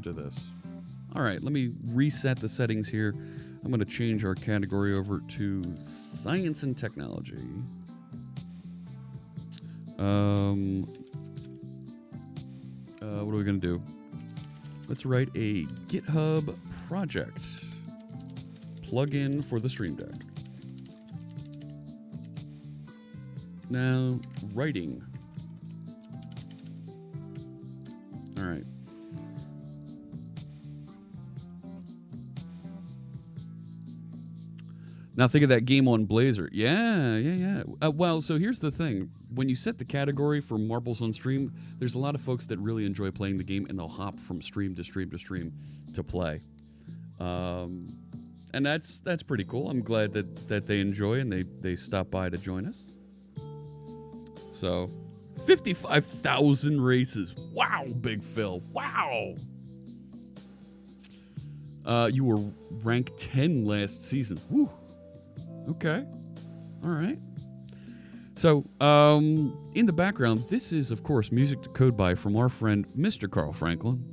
to this. All right, let me reset the settings here. I'm going to change our category over to science and technology. What are we going to do? Let's write a GitHub project plugin for the Stream Deck. Now, writing. All right. Now think of that game on Blazor. Yeah. Well, so here's the thing. When you set the category for Marbles on Stream, there's a lot of folks that really enjoy playing the game, and they'll hop from stream to stream to stream to play. And that's pretty cool. I'm glad that they enjoy and they stop by to join us. So, 55,000 races. Wow, Big Phil. Wow. You were ranked 10 last season. Woo. Okay. All right. So, in the background, this is, of course, music to code by from our friend, Mr. Carl Franklin.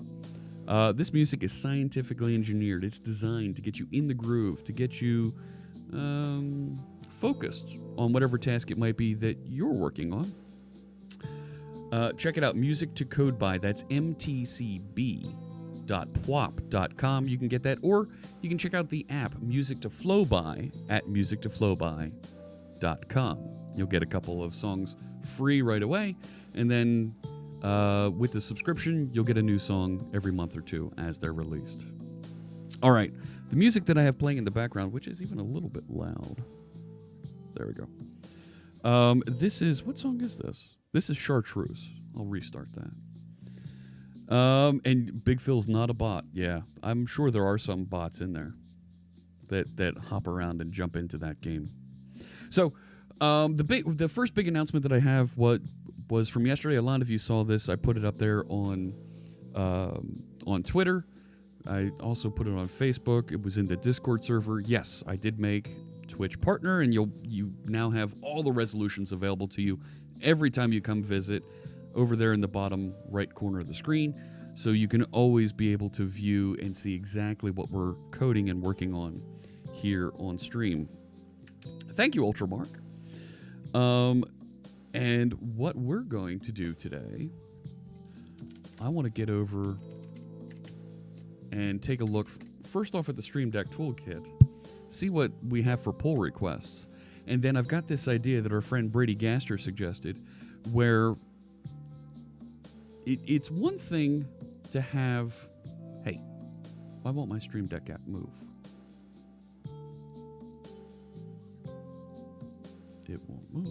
This music is scientifically engineered. It's designed to get you in the groove, to get you focused on whatever task it might be that you're working on. Check it out, music to code by. That's mtcb.pwop.com. You can get that, or you can check out the app Music to Flow By at musictoflowby.com. You'll get a couple of songs free right away, and then with the subscription, you'll get a new song every month or two as they're released. All right, the music that I have playing in the background, which is even a little bit loud. There we go. This is, what song is this? This is Chartreuse. I'll restart that. And Big Phil's not a bot. Yeah, I'm sure there are some bots in there that hop around and jump into that game. So, the first big announcement that I have was from yesterday. A lot of you saw this. I put it up there on Twitter. I also put it on Facebook. It was in the Discord server. Yes, I did make Twitch partner, and you now have all the resolutions available to you every time you come visit over there in the bottom right corner of the screen, so you can always be able to view and see exactly what we're coding and working on here on stream. Thank you, Ultramark. And what we're going to do today, I want to get over and take a look first off at the StreamDeckToolkit, see what we have for pull requests. And then I've got this idea that our friend Brady Gaster suggested, where it's one thing to have, hey, why won't my Stream Deck app move? It won't move.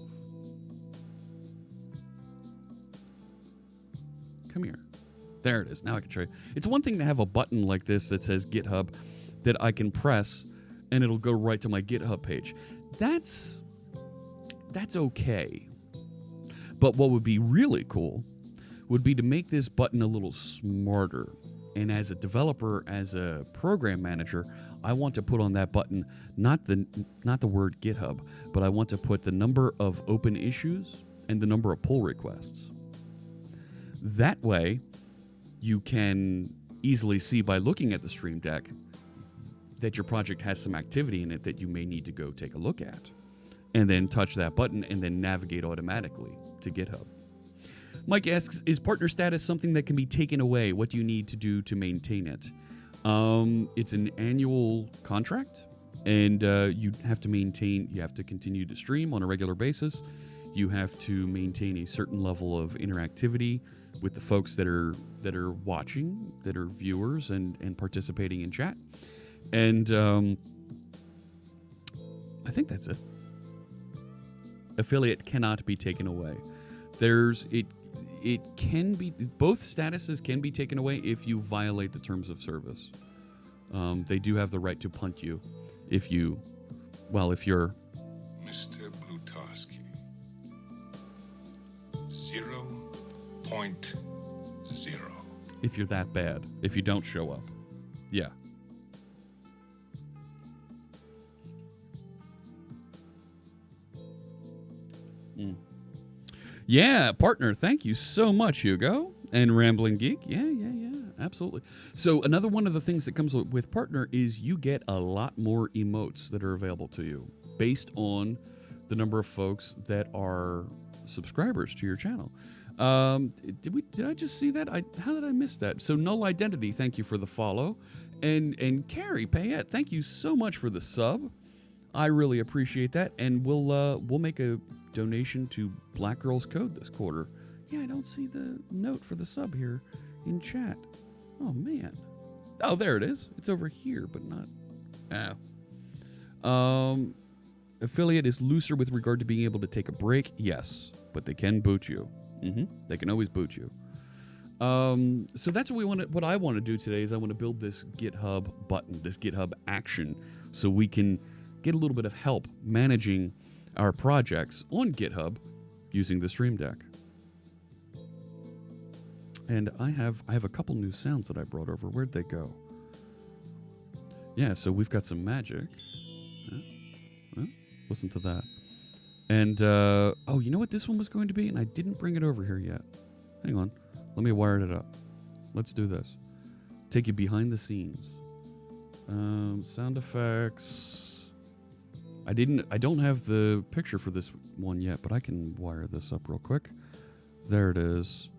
Come here. There it is. Now I can show you. It's one thing to have a button like this that says GitHub that I can press and it'll go right to my GitHub page. That's okay. But what would be really cool would be to make this button a little smarter. And as a developer, as a program manager, I want to put on that button not the word GitHub, but I want to put the number of open issues and the number of pull requests. That way, you can easily see by looking at the Stream Deck that your project has some activity in it that you may need to go take a look at. And then touch that button and then navigate automatically to GitHub. Mike asks, is partner status something that can be taken away? What do you need to do to maintain it? It's an annual contract, and you have to continue to stream on a regular basis. You have to maintain a certain level of interactivity with the folks that are watching, that are viewers and participating in chat. And I think that's it. Affiliate cannot be taken away. It can be, both statuses can be taken away if you violate the terms of service. They do have the right to punt you if you're Mr. Blutarski. 0.0. if you're that bad, if you don't show up. Yeah. Yeah, partner, thank you so much, Hugo. And Rambling Geek. Yeah, absolutely. So another one of the things that comes with Partner is you get a lot more emotes that are available to you based on the number of folks that are subscribers to your channel. Did I just see that? How did I miss that? So Null Identity, thank you for the follow. And Carrie Payette, thank you so much for the sub. I really appreciate that. And we'll make a donation to Black Girls Code this quarter. Yeah, I don't see the note for the sub here in chat. Oh, man. Oh, there it is. It's over here, but not... Affiliate is looser with regard to being able to take a break. Yes, but they can boot you. They can always boot you. So that's what I want to do today is I want to build this GitHub button, this GitHub action, so we can get a little bit of help managing our projects on GitHub using the Stream Deck. And I have a couple new sounds that I brought over. Where'd they go? Yeah, so we've got some magic. Listen to that. And, oh, you know what this one was going to be? And I didn't bring it over here yet. Hang on. Let me wire it up. Let's do this. Take you behind the scenes. Sound effects. I don't have the picture for this one yet, but I can wire this up real quick. There it is.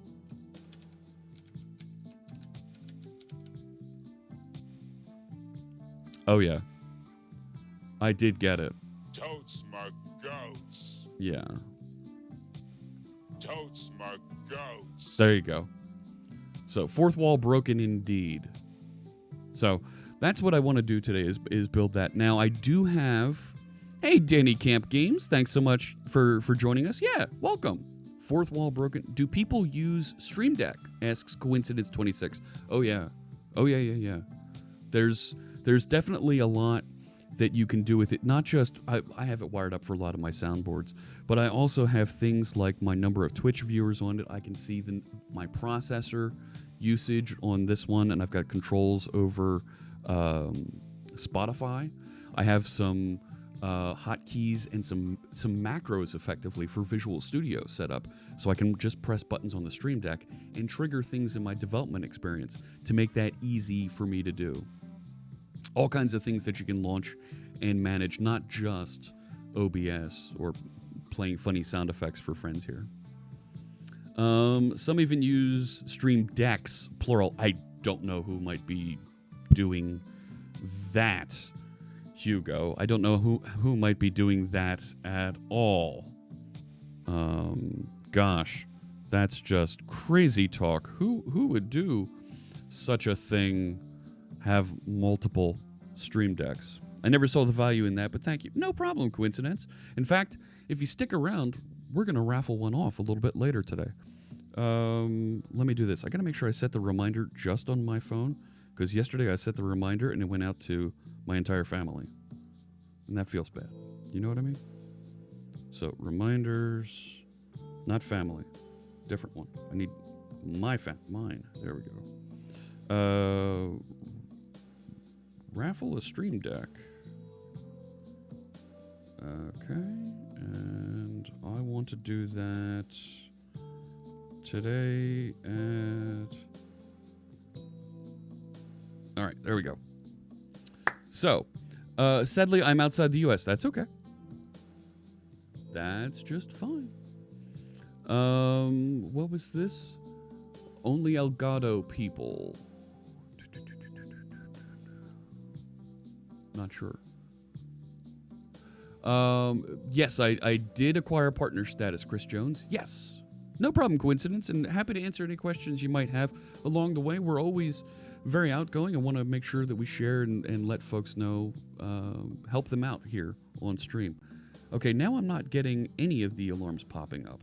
Oh, yeah. I did get it. Totes my goats. Yeah. Totes my goats. There you go. So, fourth wall broken indeed. So, that's what I want to do today is build that. Now, I do have... Hey, Danny Camp Games. Thanks so much for joining us. Yeah, welcome. Fourth wall broken. Do people use Stream Deck? Asks Coincidence26. Oh, yeah. Oh, yeah. There's definitely a lot that you can do with it. Not just, I have it wired up for a lot of my soundboards, but I also have things like my number of Twitch viewers on it. I can see my processor usage on this one, and I've got controls over Spotify. I have some hotkeys and some macros effectively for Visual Studio set up, so I can just press buttons on the Stream Deck and trigger things in my development experience to make that easy for me to do. All kinds of things that you can launch and manage, not just OBS or playing funny sound effects for friends here. Some even use Stream Decks, plural. I don't know who might be doing that, Hugo. I don't know who might be doing that at all. Gosh, that's just crazy talk. Who would do such a thing? Have multiple Stream Decks. I never saw the value in that, but thank you. No problem, Coincidence. In fact, if you stick around, we're going to raffle one off a little bit later today. Let me do this. I got to make sure I set the reminder just on my phone, because yesterday I set the reminder and it went out to my entire family. And that feels bad. You know what I mean? So, reminders, not family. Different one. I need mine. There we go. Raffle a Stream Deck. Okay, and I want to do that today at... All right, there we go. So, sadly, I'm outside the U.S. That's okay. That's just fine. What was this? Only Elgato people. Not sure. Yes, I did acquire partner status, Chris Jones. Yes. No problem, Coincidence, and happy to answer any questions you might have along the way. We're always very outgoing. I want to make sure that we share and let folks know, help them out here on stream. Okay, now I'm not getting any of the alarms popping up.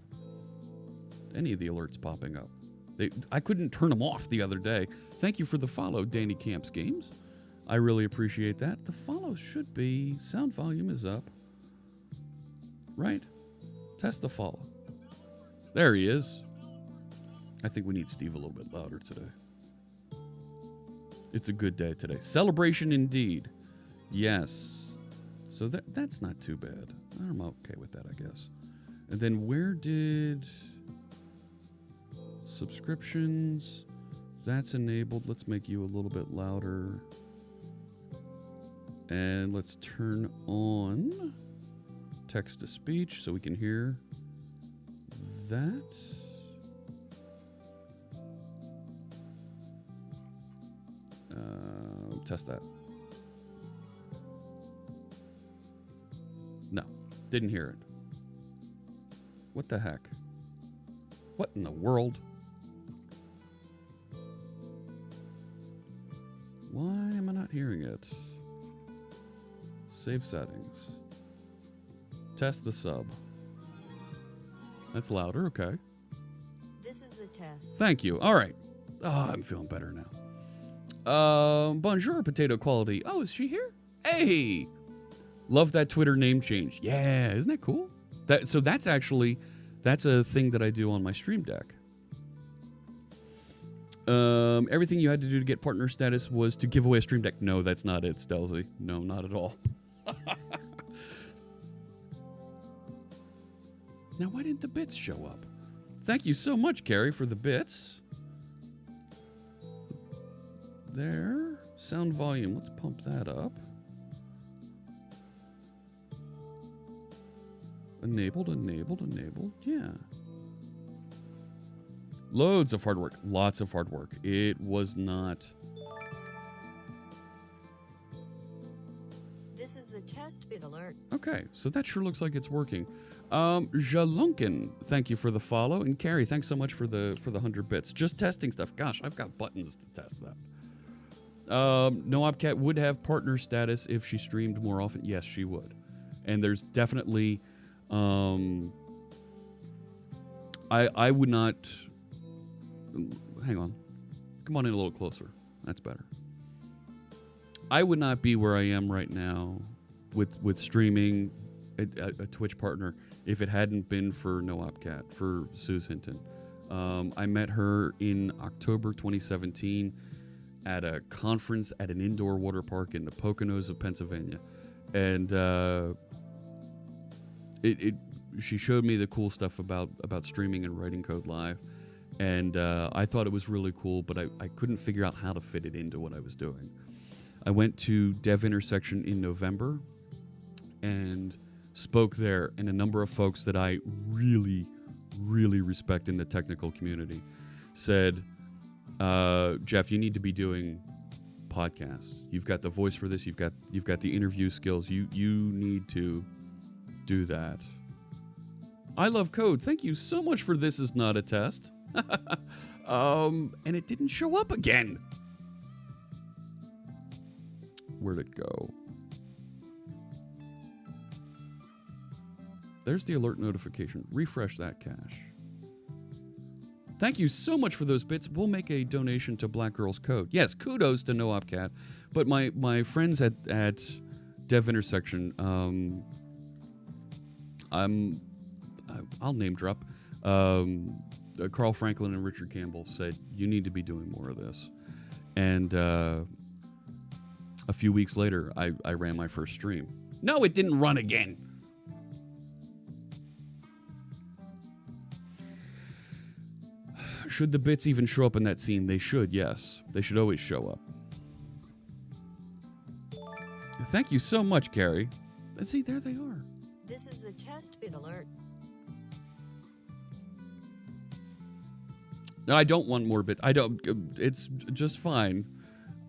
Any of the alerts popping up. I couldn't turn them off the other day. Thank you for the follow, Danny Camps Games. I really appreciate that. The follow should be... Sound volume is up. Right? Test the follow. There he is. I think we need Steve a little bit louder today. It's a good day today. Celebration indeed. Yes. So that's not too bad. I'm okay with that, I guess. And then where did... Subscriptions. That's enabled. Let's make you a little bit louder. And let's turn on text to speech so we can hear that. Test that. No, didn't hear it. What the heck? What in the world? Why am I not hearing it? Save settings. Test the sub. That's louder, okay. This is a test. Thank you. All right. Oh, I'm feeling better now. Bonjour, potato quality. Oh, is she here? Hey! Love that Twitter name change. Yeah, isn't that cool? That's a thing that I do on my Stream Deck. Everything you had to do to get partner status was to give away a Stream Deck. No, that's not it, Stelzy. No, not at all. Now, why didn't the bits show up? Thank you so much, Carrie, for the bits. There. Sound volume. Let's pump that up. Enabled. Yeah. Loads of hard work. Lots of hard work. It was not... This is a test bit alert. Okay, so that sure looks like it's working. Jalunkin, thank you for the follow. And Carrie, thanks so much for the 100 bits. Just testing stuff. Gosh, I've got buttons to test that. Noobcat would have partner status if she streamed more often. Yes, she would. And there's definitely... I would not... Hang on. Come on in a little closer. That's better. I would not be where I am right now with streaming a Twitch partner if it hadn't been for Noobcat, for Suze Hinton. I met her in October 2017 at a conference at an indoor water park in the Poconos of Pennsylvania. And she showed me the cool stuff about streaming and writing code live. And I thought it was really cool, but I couldn't figure out how to fit it into what I was doing. I went to Dev Intersection in November and spoke there, and a number of folks that I really, really respect in the technical community said, Jeff, you need to be doing podcasts. You've got the voice for this. You've got the interview skills. You need to do that. I love code. Thank you so much for This Is Not a Test. And it didn't show up again. Where'd it go? There's the alert notification. Refresh that cache. Thank you so much for those bits. We'll make a donation to Black Girls Code. Yes, kudos to Noobcat. But my friends at Dev Intersection, I'll name drop. Carl Franklin and Richard Campbell said, you need to be doing more of this. And a few weeks later, I ran my first stream. No, it didn't run again. Should the bits even show up in that scene? They should, yes. They should always show up. Thank you so much, Carrie. And see, there they are. This is a test bit alert. No, I don't want more bits. I don't. It's just fine.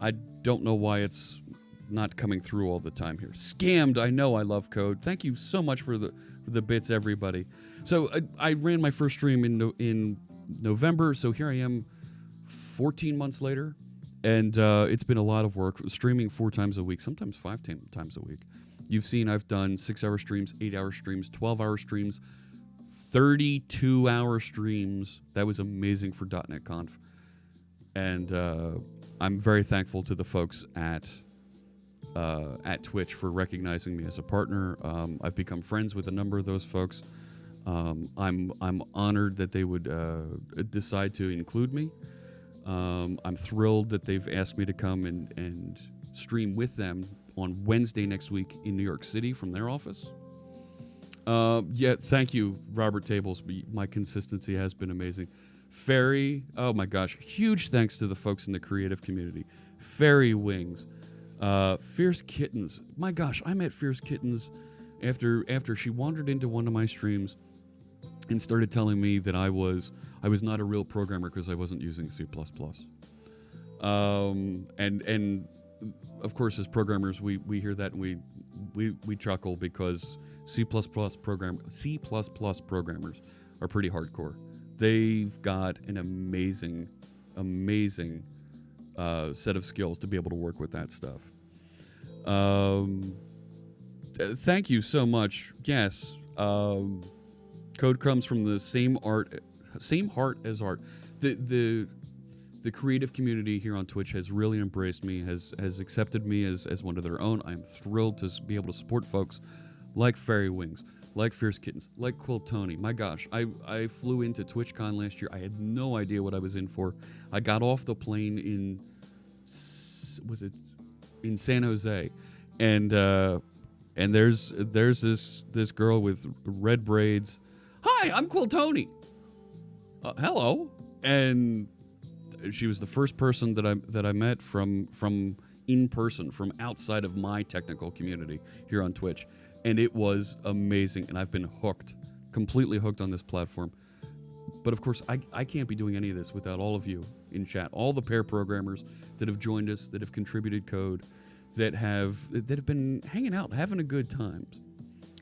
I don't know why it's not coming through all the time here. Scammed. I know. I love code. Thank you so much for the bits, everybody. So I ran my first stream in November. So here I am, 14 months later, and it's been a lot of work. Streaming 4 times a week, sometimes 5 times a week. You've seen I've done 6-hour streams, 8-hour streams, 12-hour streams, 32-hour streams. That was amazing for .NET Conf. And I'm very thankful to the folks at Twitch for recognizing me as a partner. I've become friends with a number of those folks. I'm honored that they would decide to include me. I'm thrilled that they've asked me to come and stream with them on Wednesday next week in New York City from their office. Yeah, thank you, Robert Tables. My consistency has been amazing. Fairy, oh my gosh, huge thanks to the folks in the creative community. Fairy Wings, Fierce Kittens. My gosh, I met Fierce Kittens after she wandered into one of my streams and started telling me that I was not a real programmer because I wasn't using C++. And of course, as programmers, we hear that and we chuckle because C++ programmers are pretty hardcore. They've got an amazing set of skills to be able to work with that stuff. Thank you so much. Yes, code comes from the same heart as art. The creative community here on Twitch has really embraced me, has accepted me as one of their own. I'm thrilled to be able to support folks like Fairy Wings, like Fierce Kittens, like Quill Tony. My gosh, I flew into TwitchCon last year. I had no idea what I was in for. I got off the plane in San Jose, and there's this girl with red braids. Hi, I'm Quill Tony. Hello, and she was the first person that I met from in person, from outside of my technical community here on Twitch. And it was amazing, and I've been completely hooked on this platform. But of course, I can't be doing any of this without all of you in chat, all the pair programmers that have joined us, that have contributed code, that have been hanging out, having a good time.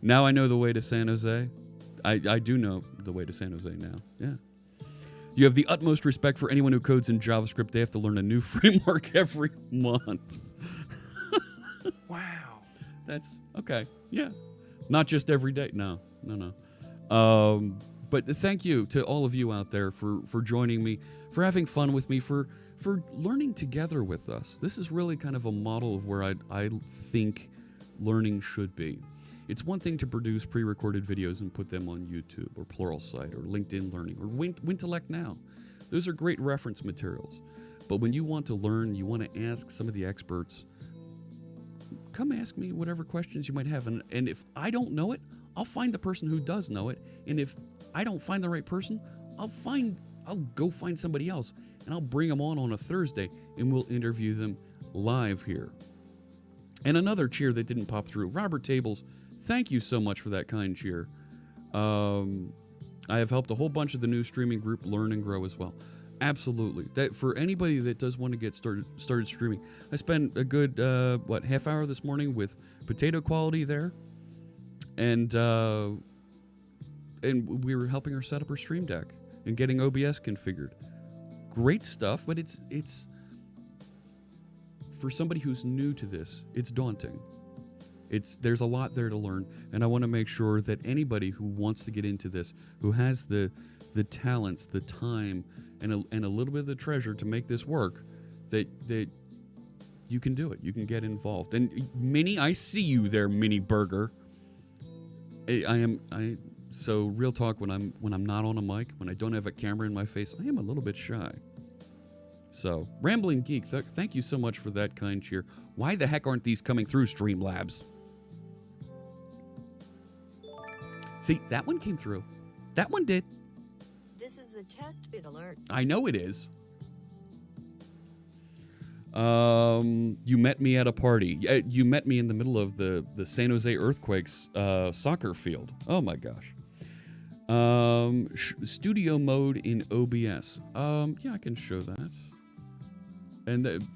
Now I know the way to San Jose. I do know the way to San Jose now. Yeah. You have the utmost respect for anyone who codes in JavaScript. They have to learn a new framework every month. Wow. That's okay. Yeah. Not just every day. No. But thank you to all of you out there for joining me, for having fun with me, for learning together with us. This is really kind of a model of where I think learning should be. It's one thing to produce pre-recorded videos and put them on YouTube or Pluralsight or LinkedIn Learning or Wintellect Now. Those are great reference materials. But when you want to learn, you want to ask some of the experts, come ask me whatever questions you might have. And if I don't know it, I'll find the person who does know it. And if I don't find the right person, I'll go find somebody else. And I'll bring them on a Thursday and we'll interview them live here. And another cheer that didn't pop through, Robert Tables. Thank you so much for that kind cheer. I have helped a whole bunch of the new streaming group learn and grow as well. Absolutely. That for anybody that does want to get started streaming, I spent a good half hour this morning with Potato Quality there, and we were helping her set up her Stream Deck and getting OBS configured. Great stuff, but it's for somebody who's new to this, it's daunting. There's a lot there to learn, and I want to make sure that anybody who wants to get into this, who has the talents, the time, and a little bit of the treasure to make this work, that you can do it. You can get involved. And Minnie, I see you there, Minnie Burger. So real talk, when I'm not on a mic, when I don't have a camera in my face, I am a little bit shy. So, Rambling Geek, thank you so much for that kind cheer. Why the heck aren't these coming through, Streamlabs? See, that one came through. That one did. This is a test bit alert. I know it is. You met me at a party. You met me in the middle of the San Jose Earthquakes soccer field. Oh my gosh. Studio mode in OBS. Yeah, I can show that. And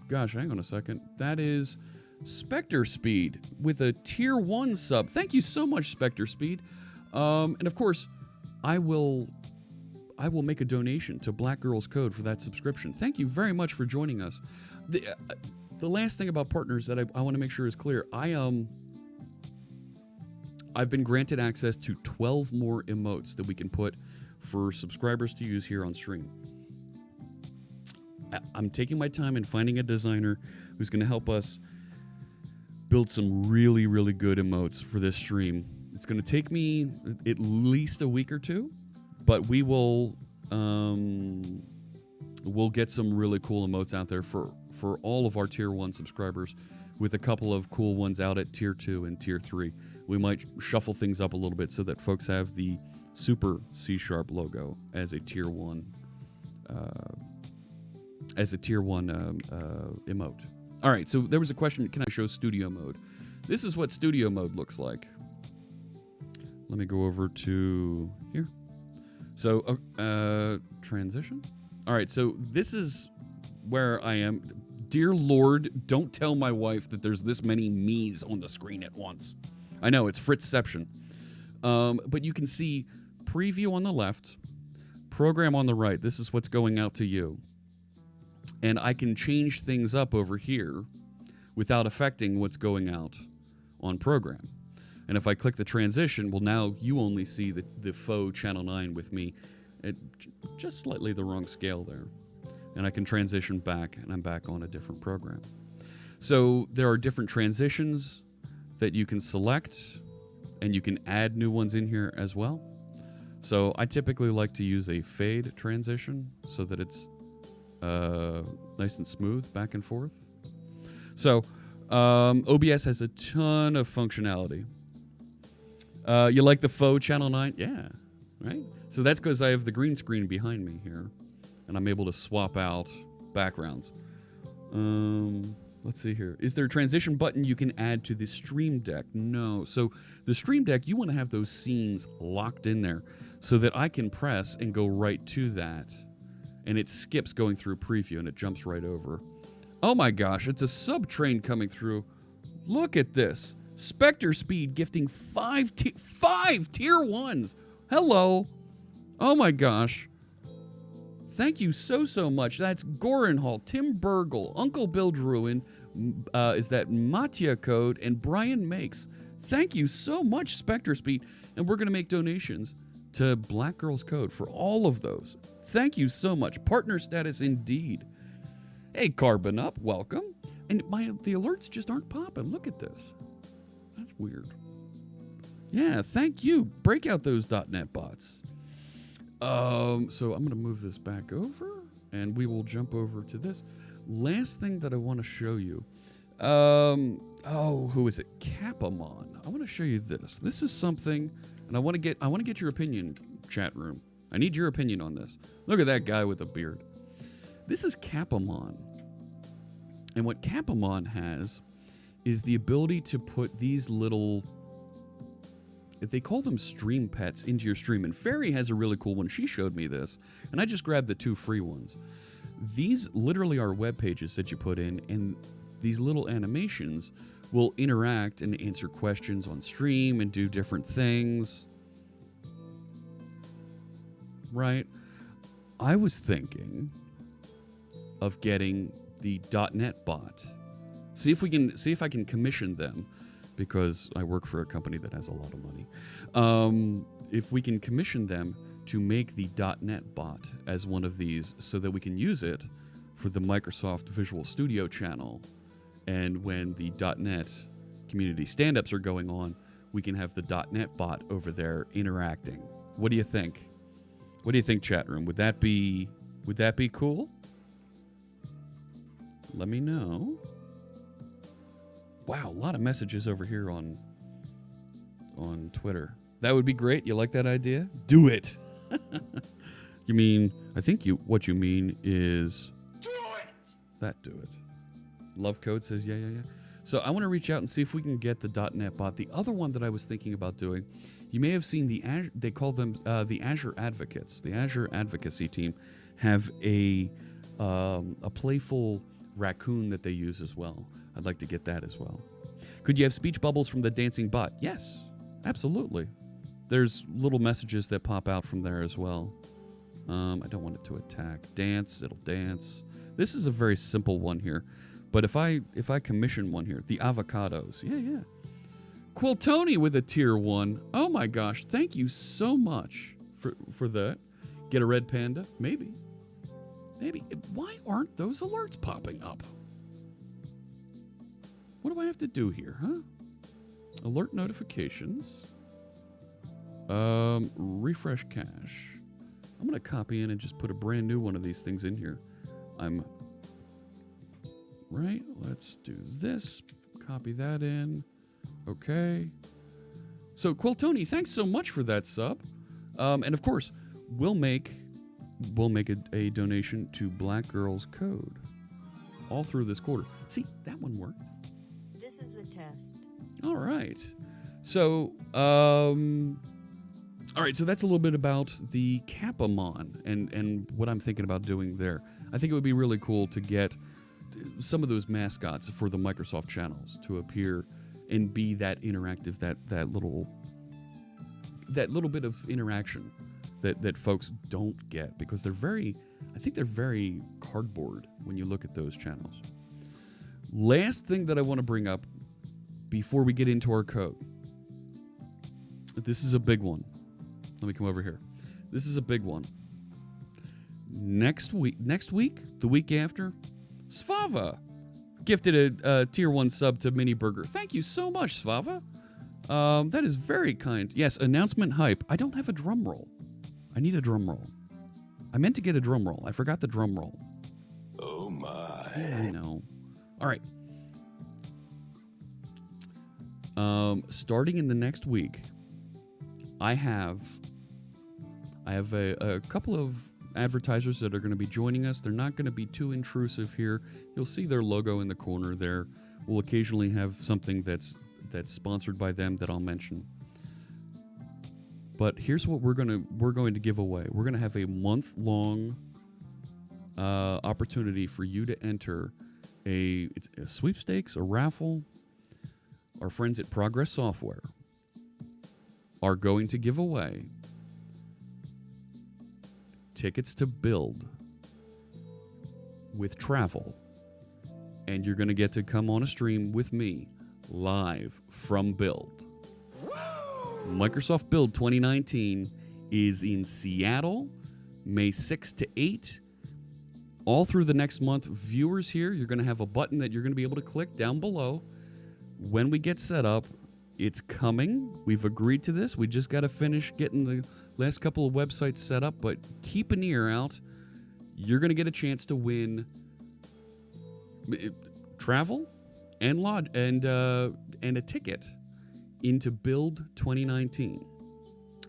gosh, hang on a second. That is Spectre Speed with a tier 1 sub. Thank you so much, Spectre Speed. And of course, I will make a donation to Black Girls Code for that subscription. Thank you very much for joining us. The last thing about partners that I want to make sure is clear. I've been granted access to 12 more emotes that we can put for subscribers to use here on stream. I'm taking my time and finding a designer who's going to help us build some really, really good emotes for this stream. It's going to take me at least a week or two, but we'll get some really cool emotes out there for all of our tier 1 subscribers, with a couple of cool ones out at tier 2 and tier 3. We might shuffle things up a little bit so that folks have the super C# logo as a tier 1 emote. All right, so there was a question, can I show studio mode? This is what studio mode looks like. Let me go over to here. So, transition. All right, so this is where I am. Dear Lord, don't tell my wife that there's this many me's on the screen at once. I know, it's Fritzception. But you can see preview on the left, program on the right. This is what's going out to you. And I can change things up over here without affecting what's going out on program. And if I click the transition, well, now you only see the faux channel 9 with me at just slightly the wrong scale there. And I can transition back, and I'm back on a different program. So there are different transitions that you can select, and you can add new ones in here as well. So I typically like to use a fade transition so that it's nice and smooth back and forth. So OBS has a ton of functionality. You like the faux channel 9? Yeah, right? So that's because I have the green screen behind me here, and I'm able to swap out backgrounds. Let's see here. Is there a transition button you can add to the Stream Deck? No. So the Stream Deck, you want to have those scenes locked in there so that I can press and go right to that. And it skips going through preview, and it jumps right over. Oh my gosh, it's a sub-train coming through. Look at this. Spectre Speed gifting 5 tier 1s. Hello. Oh my gosh. Thank you so much. That's Gorenhall, Tim Burgle, Uncle Bill Druin, is that Matya Code, and Brian Makes. Thank you so much, Spectre Speed. And we're going to make donations to Black Girls Code for all of those. Thank you so much. Partner status indeed. Hey, Carbon Up, welcome. And the alerts just aren't popping. Look at this. That's weird. Yeah, thank you. Break out those .NET bots. So I'm going to move this back over, and we will jump over to this. Last thing that I want to show you. Who is it? Capamon. I want to show you this. This is something, and I want to get your opinion, chat room. I need your opinion on this. Look at that guy with a beard. This is Capamon. And what Capamon has is the ability to put these little, they call them stream pets, into your stream. And Fairy has a really cool one. She showed me this, and I just grabbed the 2 free ones. These literally are web pages that you put in, and these little animations will interact and answer questions on stream and do different things. Right? I was thinking of getting the .NET bot. See if I can commission them, because I work for a company that has a lot of money. If we can commission them to make the .NET bot as one of these, so that we can use it for the Microsoft Visual Studio channel, and when the .NET community stand-ups are going on, we can have the .NET bot over there interacting. What do you think? What do you think, chat room? Would that be cool? Let me know. Wow, a lot of messages over here on Twitter. That would be great. You like that idea? Do it. You mean, I think what you mean is do it. Love Code says yeah. So I want to reach out and see if we can get the .NET bot. The other one that I was thinking about doing, you may have seen they call them the Azure Advocates. The Azure Advocacy team have a playful raccoon that they use as well. I'd like to get that as well. Could you have speech bubbles from the dancing bot? Yes, absolutely. There's little messages that pop out from there as well. I don't want it to attack. Dance, it'll dance. This is a very simple one here. But if I commission one here, the avocados. Yeah. Quiltony with a tier 1. Oh my gosh, thank you so much for that. Get a red panda? Maybe. Why aren't those alerts popping up? What do I have to do here, huh? Alert notifications. Refresh cache. I'm going to copy in and just put a brand new one of these things in here. Right, let's do this. Copy that in. Okay. So, Quiltony, thanks so much for that sub. And of course, we'll make a donation to Black Girls Code all through this quarter. See, that one worked. This is a test. All right. So, all right. So that's a little bit about the Capamon and what I'm thinking about doing there. I think it would be really cool to get some of those mascots for the Microsoft channels to appear and be that interactive, that little bit of interaction that folks don't get because they're very cardboard when you look at those channels. Last thing that I want to bring up before we get into our code. This is a big one. Let me come over here. This is a big one. Next week, the week after, Svava gifted a tier 1 sub to Mini Burger. Thank you so much, Svava. That is very kind. Yes, announcement hype. I don't have a drum roll. I need a drum roll. I meant to get a drum roll. I forgot the drum roll. Oh my. Yeah, I know. All right. Starting in the next week, I have a couple of advertisers that are going to be joining us. They're not going to be too intrusive here. You'll see their logo in the corner there. We'll occasionally have something that's sponsored by them that I'll mention. But here's what we're going to give away. We're going to have a month-long opportunity for you to enter a sweepstakes, a raffle. Our friends at Progress Software are going to give away tickets to Build with travel. And you're going to get to come on a stream with me live from Build. Microsoft Build 2019 is in Seattle, May 6th to 8th. All through the next month, viewers here, you're going to have a button that you're going to be able to click down below. When we get set up, it's coming. We've agreed to this. We just got to finish getting the last couple of websites set up, but keep an ear out. You're going to get a chance to win travel and lodge and a ticket into Build 2019.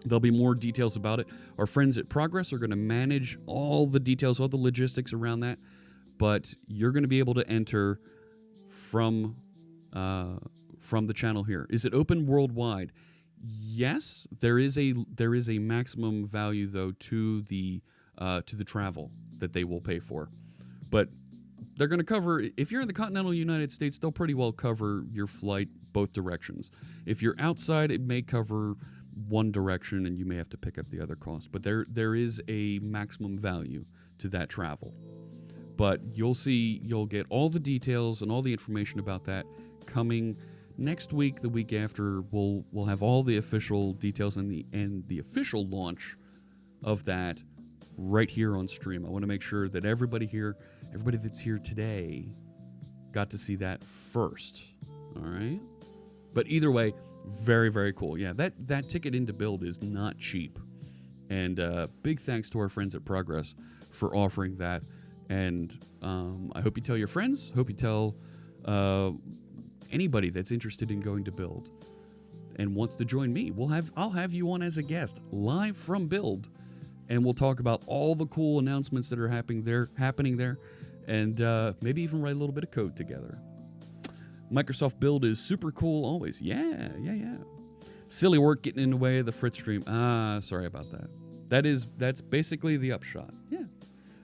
There'll be more details about it. Our friends at Progress are going to manage all the details, all the logistics around that, but you're going to be able to enter from the channel here. Is it open worldwide? Yes, there is a maximum value though to the travel that they will pay for, but they're going to cover, if you're in the continental United States, they'll pretty well cover your flight both directions. If you're outside, it may cover one direction and you may have to pick up the other cost. But there is a maximum value to that travel. But you'll get all the details and all the information about that coming next week. The week after, we'll have all the official details and the official launch of that right here on stream. I want to make sure that everybody that's here today got to see that first. All right? But either way, very, very cool. Yeah, that ticket into Build is not cheap. And big thanks to our friends at Progress for offering that. And I hope you tell your friends. Hope you tell anybody that's interested in going to Build and wants to join me. I'll have you on as a guest live from Build. And we'll talk about all the cool announcements that are happening there, and maybe even write a little bit of code together. Microsoft Build is super cool always. Yeah. Silly work getting in the way of the Fritz stream. Sorry about that. That's basically the upshot. Yeah.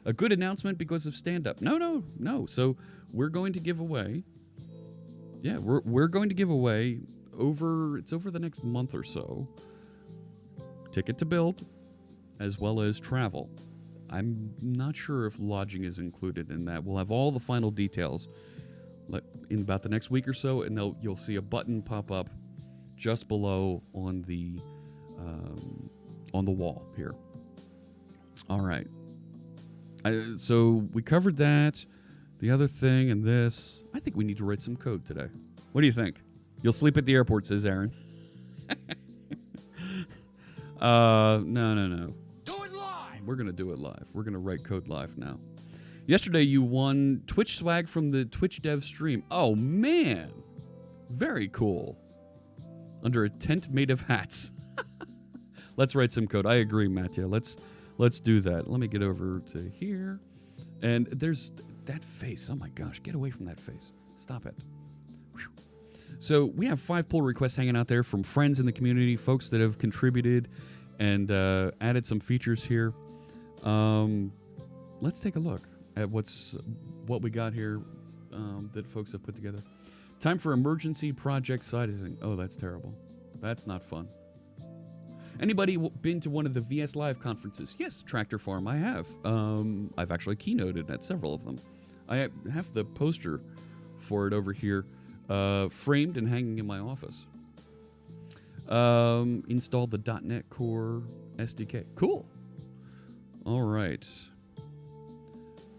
A good announcement because of stand-up. No. So we're going to give away. Yeah, we're going to give away over the next month or so. Ticket to Build, as well as travel. I'm not sure if lodging is included in that. We'll have all the final details in about the next week or so, and you'll see a button pop up just below on the wall here. All right. So we covered that. The other thing and this. I think we need to write some code today. What do you think? You'll sleep at the airport, says Aaron. No. Do it live! We're going to do it live. We're going to write code live now. Yesterday, you won Twitch swag from the Twitch dev stream. Oh, man. Very cool. Under a tent made of hats. Let's write some code. I agree, Mattia. Let's do that. Let me get over to here. And there's that face. Oh my gosh, get away from that face. Stop it. Whew. So we have 5 pull requests hanging out there from friends in the community, folks that have contributed and added some features here. Let's take a look at what we got here that folks have put together. Time for emergency project sizing. Oh, that's terrible. That's not fun. Anybody been to one of the VS Live conferences? Yes, Tractor Farm, I have. I've actually keynoted at several of them. I have the poster for it over here, framed and hanging in my office. Installed the .NET Core SDK. Cool. All right.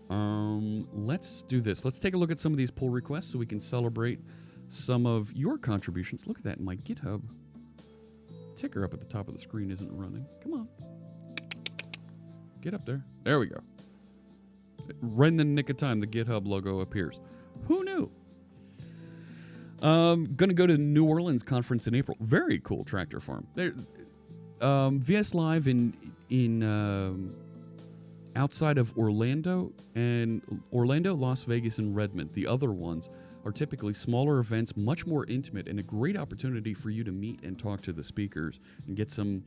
Let's do this. Let's take a look at some of these pull requests so we can celebrate some of your contributions. Look at that in my GitHub. Ticker up at the top of the screen isn't running. Come on. Get up there. There we go. Right in the nick of time, the GitHub logo appears. Who knew? Gonna go to the New Orleans conference in April. Very cool, Tractor Farm. There, VS Live in outside of Orlando, Las Vegas, and Redmond. The other ones are typically smaller events, much more intimate, and a great opportunity for you to meet and talk to the speakers and get some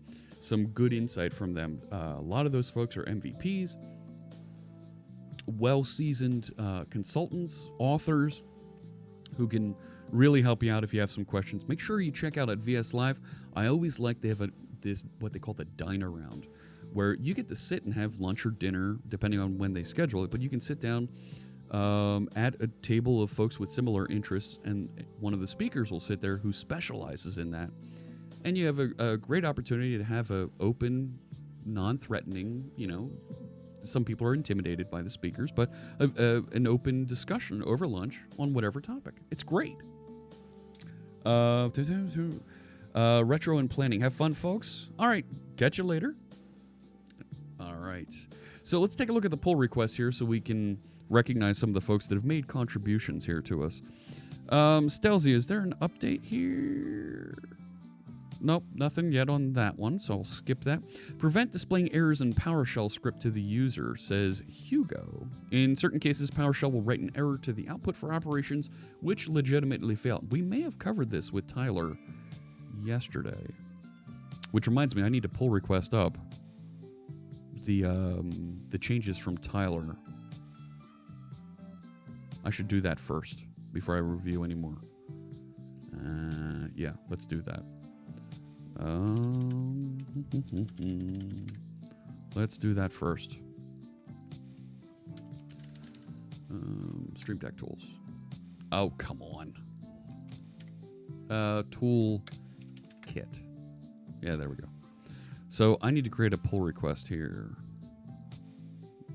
good insight from them. A lot of those folks are MVPs, well-seasoned consultants, authors who can really help you out if you have some questions. Make sure you check out at VS Live. I always like they have this what they call the dine around, where you get to sit and have lunch or dinner, depending on when they schedule it, but you can sit down at a table of folks with similar interests, and one of the speakers will sit there who specializes in that. And you have a great opportunity to have an open, non-threatening, some people are intimidated by the speakers, but an open discussion over lunch on whatever topic. It's great. Retro and planning. Have fun, folks. All right. Catch you later. All right. So let's take a look at the pull requests here so we can recognize some of the folks that have made contributions here to us. Stelzy, is there an update here? Nope, nothing yet on that one, so I'll skip that. Prevent displaying errors in PowerShell script to the user, says Hugo. In certain cases, PowerShell will write an error to the output for operations which legitimately fail. We may have covered this with Tyler yesterday. Which reminds me, I need to pull request up the changes from Tyler. I should do that first before I review any more. Yeah, let's do that. Let's do that first. Stream Deck Tools. Oh, come on. Tool kit. Yeah, there we go. So I need to create a pull request here.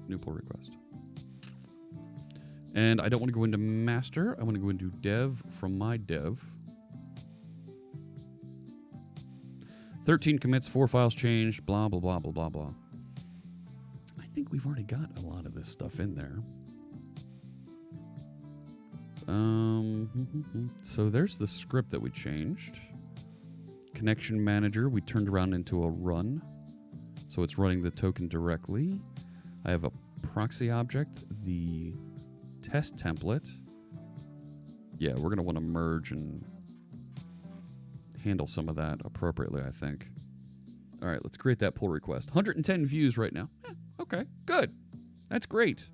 New pull request. And I don't want to go into master. I want to go into dev from my dev. 13 commits, 4 files changed, blah, blah, blah, blah, blah, blah. I think we've already got a lot of this stuff in there. So there's the script that we changed. Connection manager, we turned around into a run. So it's running the token directly. I have a proxy object, the test template. Yeah, we're going to want to merge and handle some of that appropriately, I think. All right, let's create that pull request. 110 views right now. Okay, good. That's great.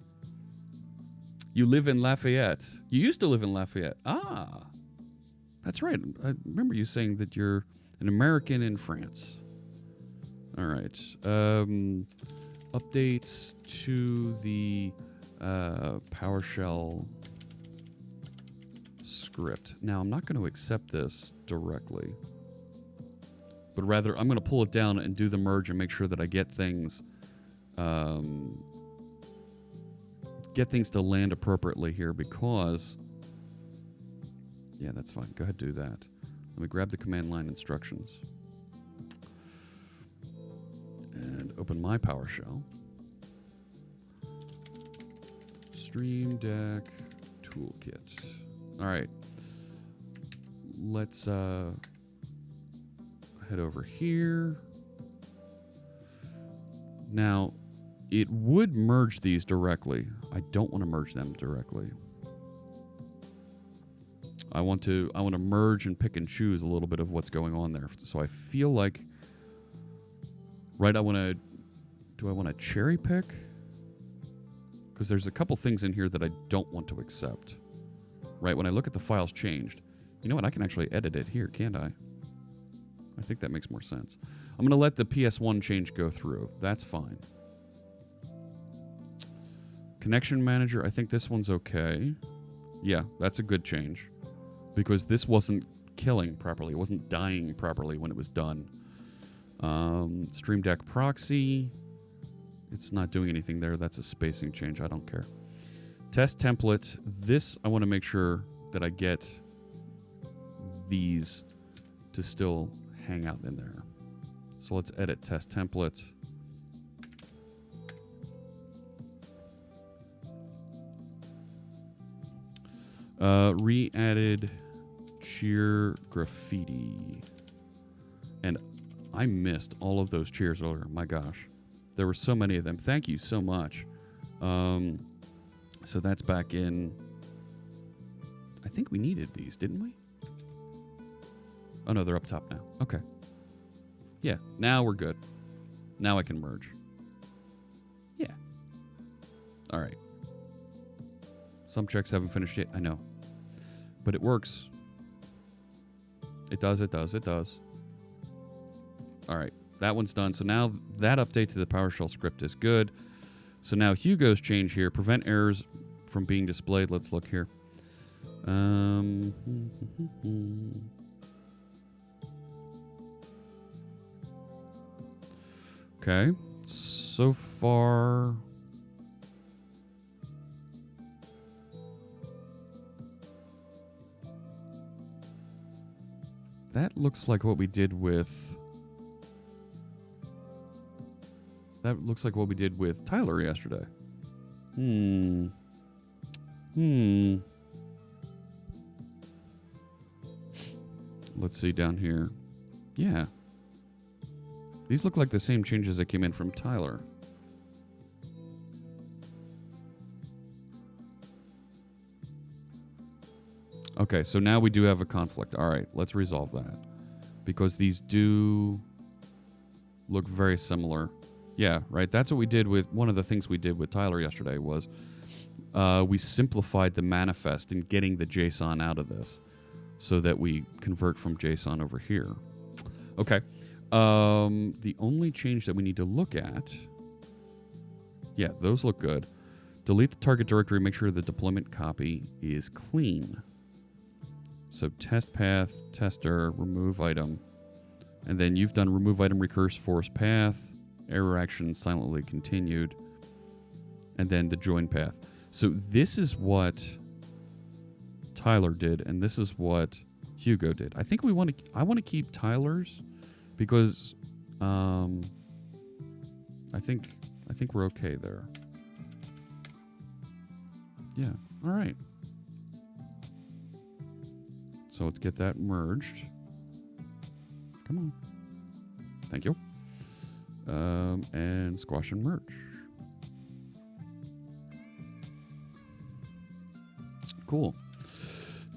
You live in Lafayette. You used to live in Lafayette. Ah, that's right. I remember you saying that you're an American in France. All right. Updates to the PowerShell script. Now, I'm not going to accept this directly, but rather I'm going to pull it down and do the merge and make sure that I get things to land appropriately here, because yeah, that's fine. Go ahead, do that. Let me grab the command line instructions and open my PowerShell. StreamDeckToolkit. All right. Let's head over here. Now, it would merge these directly. I don't want to merge them directly. I want to merge and pick and choose a little bit of what's going on there. So I feel like, right, do I want to cherry pick? Because there's a couple things in here that I don't want to accept. Right, when I look at the files changed, you know what, I can actually edit it here, can't I? I think that makes more sense. I'm going to let the PS1 change go through. That's fine. Connection manager, I think this one's okay. Yeah, that's a good change. Because this wasn't killing properly. It wasn't dying properly when it was done. Stream Deck proxy. It's not doing anything there. That's a spacing change. I don't care. Test template. This, I want to make sure that I get these to still hang out in there. So let's edit test template. Re-added cheer graffiti. And I missed all of those cheers earlier. My gosh. There were so many of them. Thank you so much. So that's back in... I think we needed these, didn't we? Oh, no, they're up top now. Okay. Yeah, now we're good. Now I can merge. Yeah. All right. Some checks haven't finished yet. I know. But it works. It does, it does, it does. All right. That one's done. So now that update to the PowerShell script is good. So now Hugo's change here. Prevent errors from being displayed. Let's look here. Okay. So far... that looks like what we did with... that looks like what we did with Tyler yesterday. Let's see down here. Yeah. These look like the same changes that came in from Tyler. Okay, so now we do have a conflict. All right, let's resolve that. Because these do look very similar. Yeah, right. That's what we did with... one of the things we did with Tyler yesterday was we simplified the manifest in getting the JSON out of this so that we convert from JSON over here. Okay. The only change that we need to look at... yeah, those look good. Delete the target directory. Make sure the deployment copy is clean. So test path, tester, remove item. And then you've done remove item, recurse, force path, error action, silently continued, and then the join path. So this is what Tyler did, and this is what Hugo did. I think I want to keep Tyler's because I think we're okay there. Yeah. All right. So let's get that merged. Come on. Thank you. And squash and merge. Cool.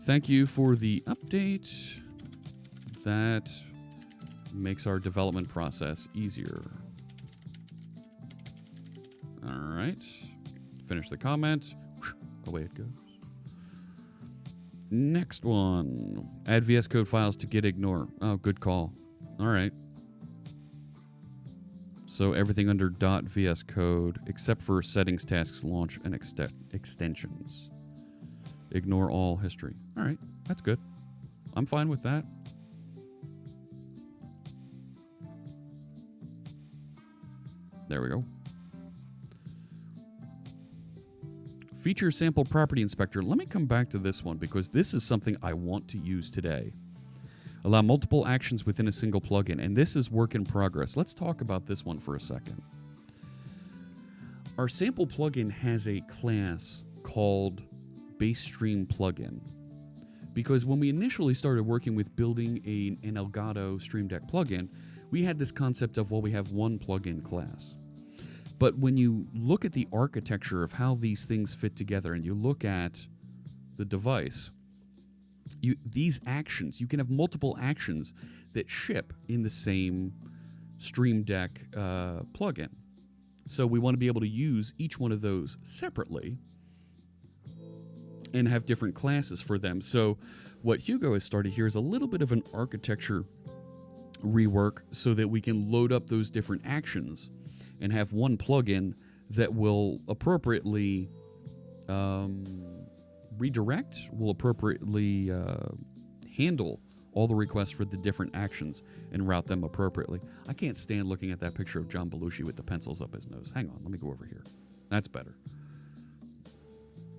Thank you for the update. That makes our development process easier. All right. Finish the comment. Away it goes. Next one. Add VS Code files to git ignore. Oh, good call. All right. So everything under .vs Code except for settings, tasks, launch, and extensions. Ignore all history. All right. That's good. I'm fine with that. There we go. Feature sample property inspector. Let me come back to this one because this is something I want to use today. Allow multiple actions within a single plugin, and this is work in progress. Let's talk about this one for a second. Our sample plugin has a class called BaseStream plugin because when we initially started working with building an Elgato Stream Deck plugin, we had this concept of, well, we have one plugin class. But when you look at the architecture of how these things fit together and you look at the device, these actions, you can have multiple actions that ship in the same Stream Deck plugin. So we want to be able to use each one of those separately and have different classes for them. So what Hugo has started here is a little bit of an architecture rework so that we can load up those different actions and have one plugin that will appropriately redirect, will appropriately handle all the requests for the different actions and route them appropriately. I can't stand looking at that picture of John Belushi with the pencils up his nose. Hang on, let me go over here. That's better.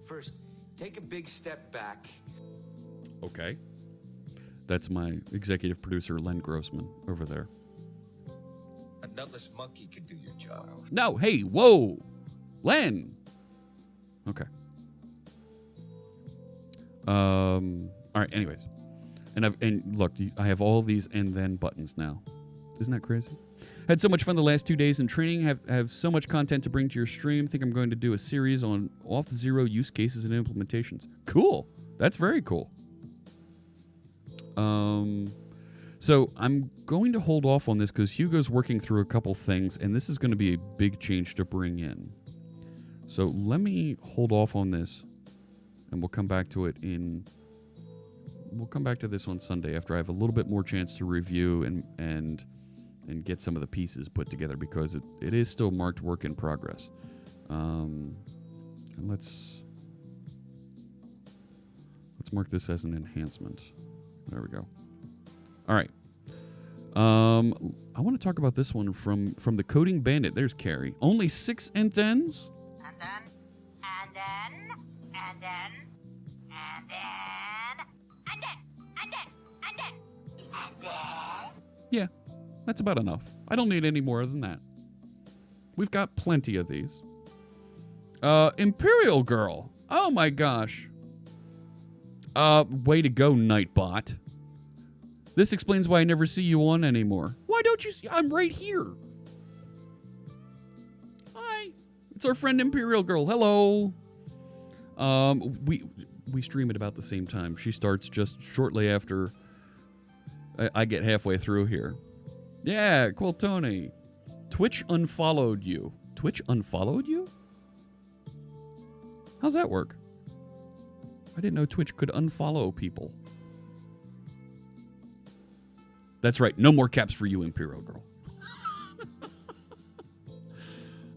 First, take a big step back. Okay. That's my executive producer, Len Grossman, over there. A nutless monkey could do your job. No, hey, whoa! Len! Okay. All right, anyways. And look, I have all these and then buttons now. Isn't that crazy? Had so much fun the last 2 days in training. Have so much content to bring to your stream. Think I'm going to do a series on Auth0 use cases and implementations. Cool. That's very cool. So I'm going to hold off on this because Hugo's working through a couple things, and this is going to be a big change to bring in. So let me hold off on this, and we'll come back to it We'll come back to this on Sunday after I have a little bit more chance to review and get some of the pieces put together, because it is still marked work in progress. And let's mark this as an enhancement. There we go. All right. I want to talk about this one from the Coding Bandit. There's Carrie. Only 6 and thens? And then. Yeah, that's about enough. I don't need any more than that. We've got plenty of these. Imperial Girl. Oh my gosh. Way to go, Nightbot. This explains why I never see you on anymore. Why don't you see? I'm right here. Hi. It's our friend Imperial Girl. Hello. We stream at about the same time. She starts just shortly after I get halfway through here. Yeah, cool, Tony. Twitch unfollowed you. Twitch unfollowed you? How's that work? I didn't know Twitch could unfollow people. That's right. No more caps for you, Imperial Girl.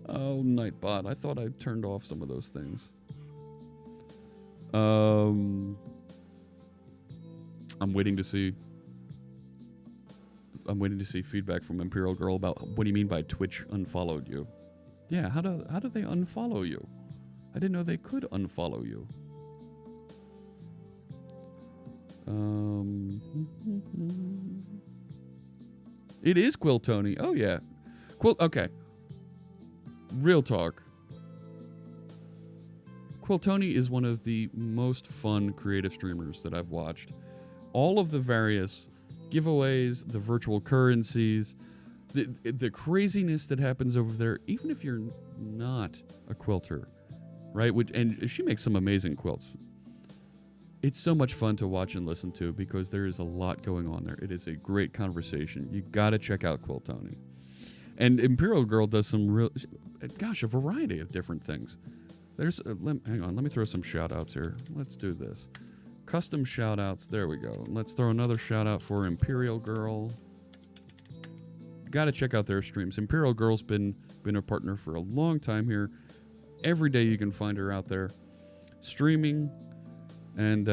Oh, Nightbot. I thought I turned off some of those things. I'm waiting to see feedback from Imperial Girl about what do you mean by Twitch unfollowed you? Yeah, how do they unfollow you? I didn't know they could unfollow you. It is Quill Tony. Oh yeah. Quill, okay. Real talk. Quill Tony is one of the most fun creative streamers that I've watched. All of the various giveaways, the virtual currencies, the craziness that happens over there, even if you're not a quilter, right? And she makes some amazing quilts. It's so much fun to watch and listen to because there is a lot going on there. It is a great conversation. You got to check out Quill Tony. And Imperial Girl does some a variety of different things. Hang on, let me throw some shout outs here. Let's do this. Custom shout outs. There we go. Let's throw another shout out for Imperial Girl. Got to check out their streams. Imperial Girl's been a partner for a long time here. Every day you can find her out there streaming and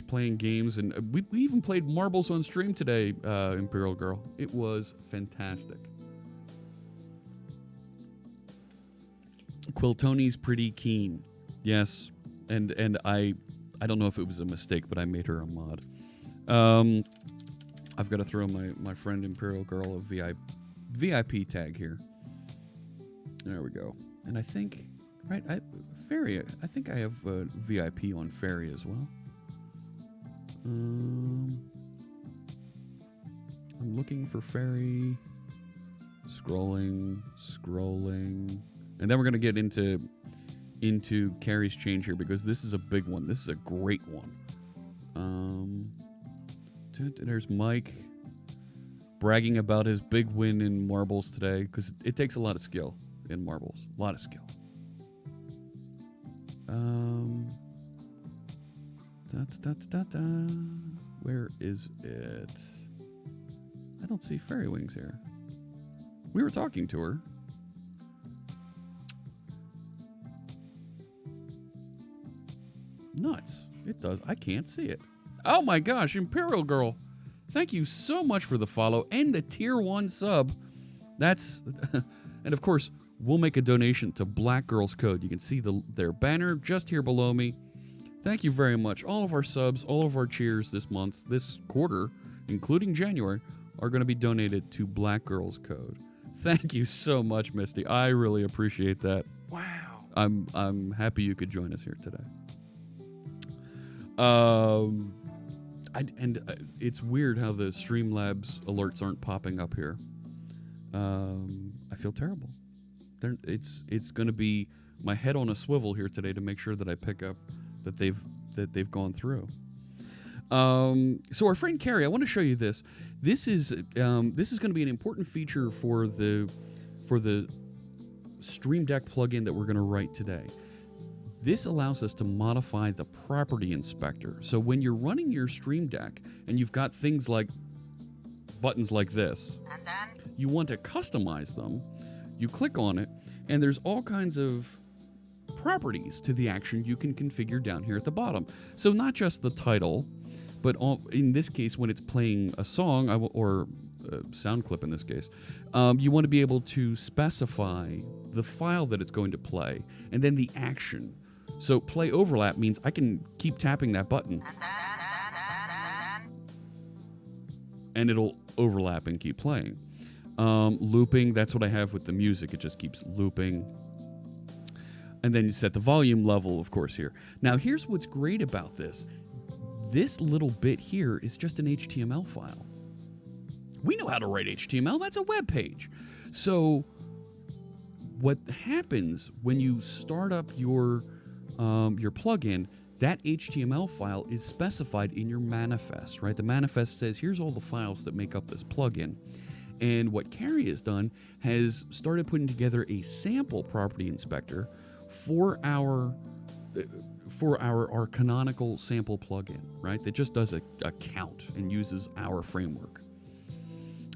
playing games. And we even played marbles on stream today, Imperial Girl. It was fantastic. Quill Tony's pretty keen. Yes. And I don't know if it was a mistake, but I made her a mod. I've got to throw my friend Imperial Girl a VIP tag here. There we go. And I think, right, Fairy, I think I have a VIP on Fairy as well. I'm looking for Fairy. Scrolling. And then we're going to get into Carrie's change here because this is a big one. This is a great one. There's Mike bragging about his big win in marbles today because it takes a lot of skill in marbles. A lot of skill. Where is it? I don't see Fairy Wings here. We were talking to her. Nuts. It does. I can't see it. Oh my gosh, Imperial Girl. Thank you so much for the follow and the tier 1 sub. That's and of course, we'll make a donation to Black Girls Code. You can see their banner just here below me. Thank you very much. All of our subs, all of our cheers this month, this quarter, including January, are going to be donated to Black Girls Code. Thank you so much, Misty. I really appreciate that. Wow. I'm happy you could join us here today. It's weird how the Streamlabs alerts aren't popping up here. I feel terrible. It's going to be my head on a swivel here today to make sure that I pick up that they've gone through. So our friend Carrie, I want to show you this. This is going to be an important feature for the Stream Deck plugin that we're going to write today. This allows us to modify the property inspector. So when you're running your Stream Deck and you've got things like buttons like this, you want to customize them, you click on it, and there's all kinds of properties to the action you can configure down here at the bottom. So not just the title, but in this case, when it's playing a song or a sound clip in this case, you want to be able to specify the file that it's going to play and then the action. So play overlap means I can keep tapping that button and it'll overlap and keep playing. Looping, that's what I have with the music. It just keeps looping. And then you set the volume level, of course, here. Now, here's what's great about this. This little bit here is just an HTML file. We know how to write HTML. That's a web page. So what happens when you start up your plugin, that HTML file is specified in your manifest, right? The manifest says, here's all the files that make up this plugin. And what Carrie has done has started putting together a sample property inspector for our canonical sample plugin, right? That just does a count and uses our framework.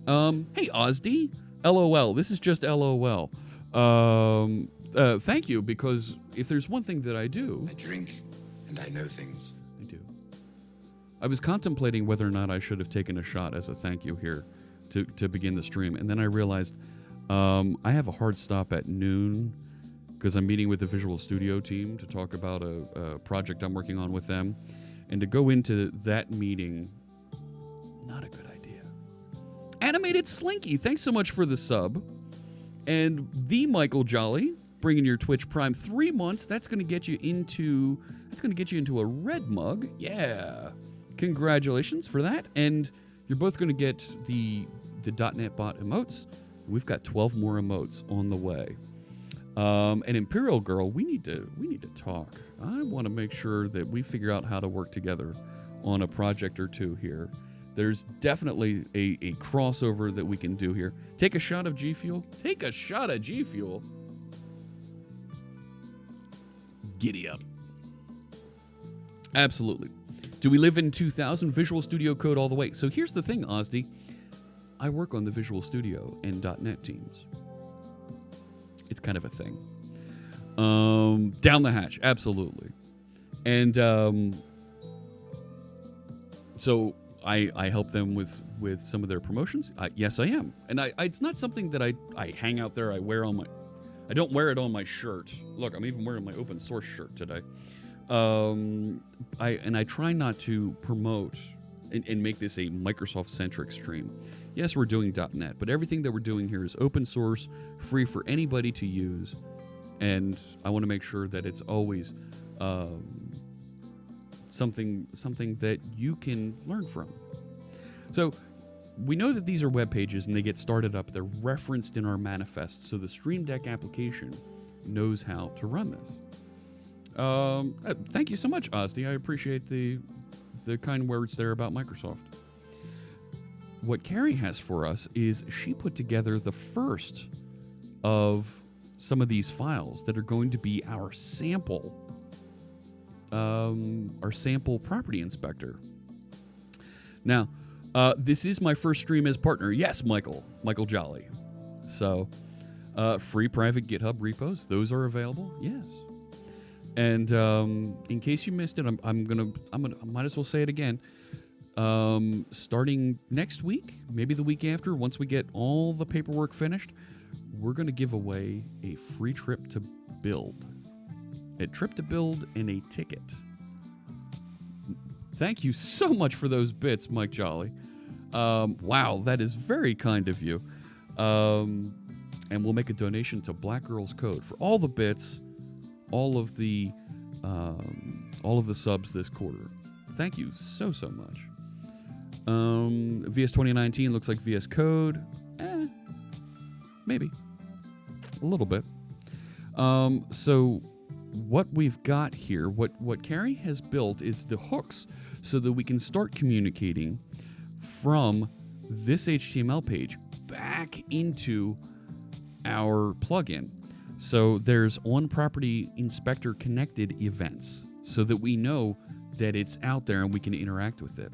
Hey, Ozdy, LOL. This is just LOL. Thank you, because if there's one thing that I do... I drink, and I know things. I do. I was contemplating whether or not I should have taken a shot as a thank you here to begin the stream, and then I realized I have a hard stop at noon because I'm meeting with the Visual Studio team to talk about a project I'm working on with them, and to go into that meeting, not a good idea. Animated Slinky, thanks so much for the sub. And the Michael Jolly, bringing your Twitch Prime 3 months. That's going to get you into a red mug. Yeah, congratulations for that. And you're both going to get the .NET Bot emotes. We've got 12 more emotes on the way. And Imperial Girl, we need to talk. I want to make sure that we figure out how to work together on a project or two here. There's definitely a crossover that we can do here. Take a shot of G Fuel. Take a shot of G Fuel. Giddy up. Absolutely. Do we live in 2000? Visual Studio Code all the way. So here's the thing, Ozdy. I work on the Visual Studio and .NET teams. It's kind of a thing. Down the hatch, absolutely. And so I help them with some of their promotions. Yes, I am. And it's not something that I hang out there. I don't wear it on my shirt. Look, I'm even wearing my open source shirt today. I try not to promote and make this a Microsoft-centric stream. Yes, we're doing .NET, but everything that we're doing here is open source, free for anybody to use, and I want to make sure that it's always something that you can learn from. So we know that these are web pages and they get started up. They're referenced in our manifest, so the Stream Deck application knows how to run this. Thank you so much, Ozzy. I appreciate the kind words there about Microsoft. What Carrie has for us is she put together the first of some of these files that are going to be our sample property inspector. Now, this is my first stream as partner. Yes, Michael Jolly. So, free private GitHub repos, those are available. Yes. And in case you missed it, I might as well say it again. Starting next week, maybe the week after, once we get all the paperwork finished, we're going to give away a free trip to build. A trip to build and a ticket. Thank you so much for those bits, Mike Jolly. Wow, that is very kind of you. And we'll make a donation to Black Girls Code for all the bits, all of the subs this quarter. Thank you so much. VS 2019 looks like VS Code. Maybe. A little bit. So what we've got here, what Carrie has built is the hooks so that we can start communicating from this HTML page back into our plugin. So there's on property inspector connected events so that we know that it's out there and we can interact with it.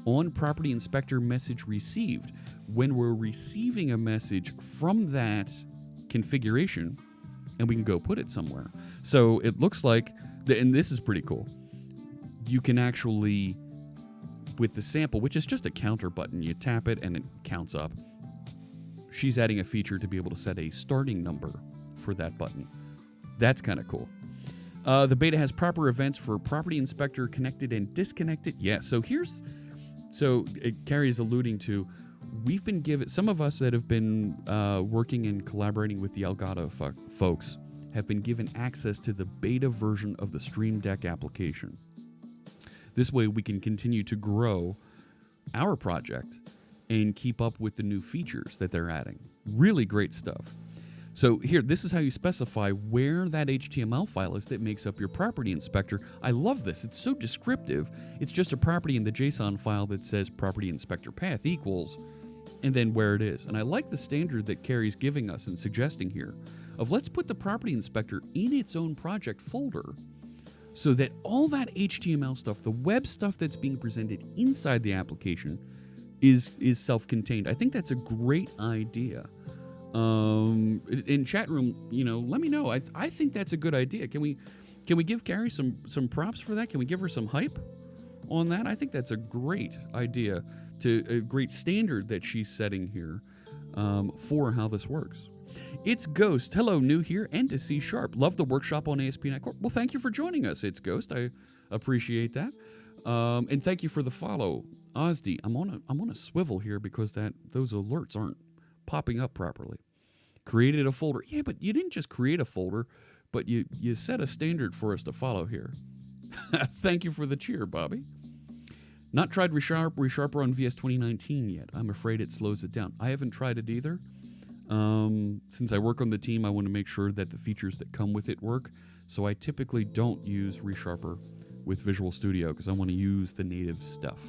On property inspector message received, when we're receiving a message from that configuration, and we can go put it somewhere. So it looks like, and this is pretty cool, you can actually, with the sample, which is just a counter button, you tap it and it counts up. She's adding a feature to be able to set a starting number for that button. That's kind of cool. The beta has proper events for property inspector connected and disconnected. Yeah, so Carrie is alluding to, we've been given, some of us that have been working and collaborating with the Elgato folks have been given access to the beta version of the Stream Deck application. This way we can continue to grow our project and keep up with the new features that they're adding. Really great stuff. So here, this is how you specify where that HTML file is that makes up your property inspector. I love this. It's so descriptive. It's just a property in the JSON file that says property inspector path equals, and then where it is. And I like the standard that Carrie's giving us and suggesting here of let's put the property inspector in its own project folder so that all that HTML stuff, the web stuff that's being presented inside the application is self-contained. I think that's a great idea. In chat room, let me know. I think that's a good idea. Can we give Carrie some props for that? Can we give her some hype on that? I think that's a great idea, a great standard that she's setting here for how this works. It's Ghost. Hello, new here and to C#. Love the workshop on ASP.NET Core. Well, thank you for joining us. It's Ghost. I appreciate that. And thank you for the follow, Ozzy. I'm on a swivel here because those alerts aren't popping up properly. Created a folder. Yeah, but you didn't just create a folder, but you set a standard for us to follow here. Thank you for the cheer, Bobby. Not tried ReSharper on VS 2019 yet. I'm afraid it slows it down. I haven't tried it either. Since I work on the team, I want to make sure that the features that come with it work. So I typically don't use ReSharper with Visual Studio because I want to use the native stuff.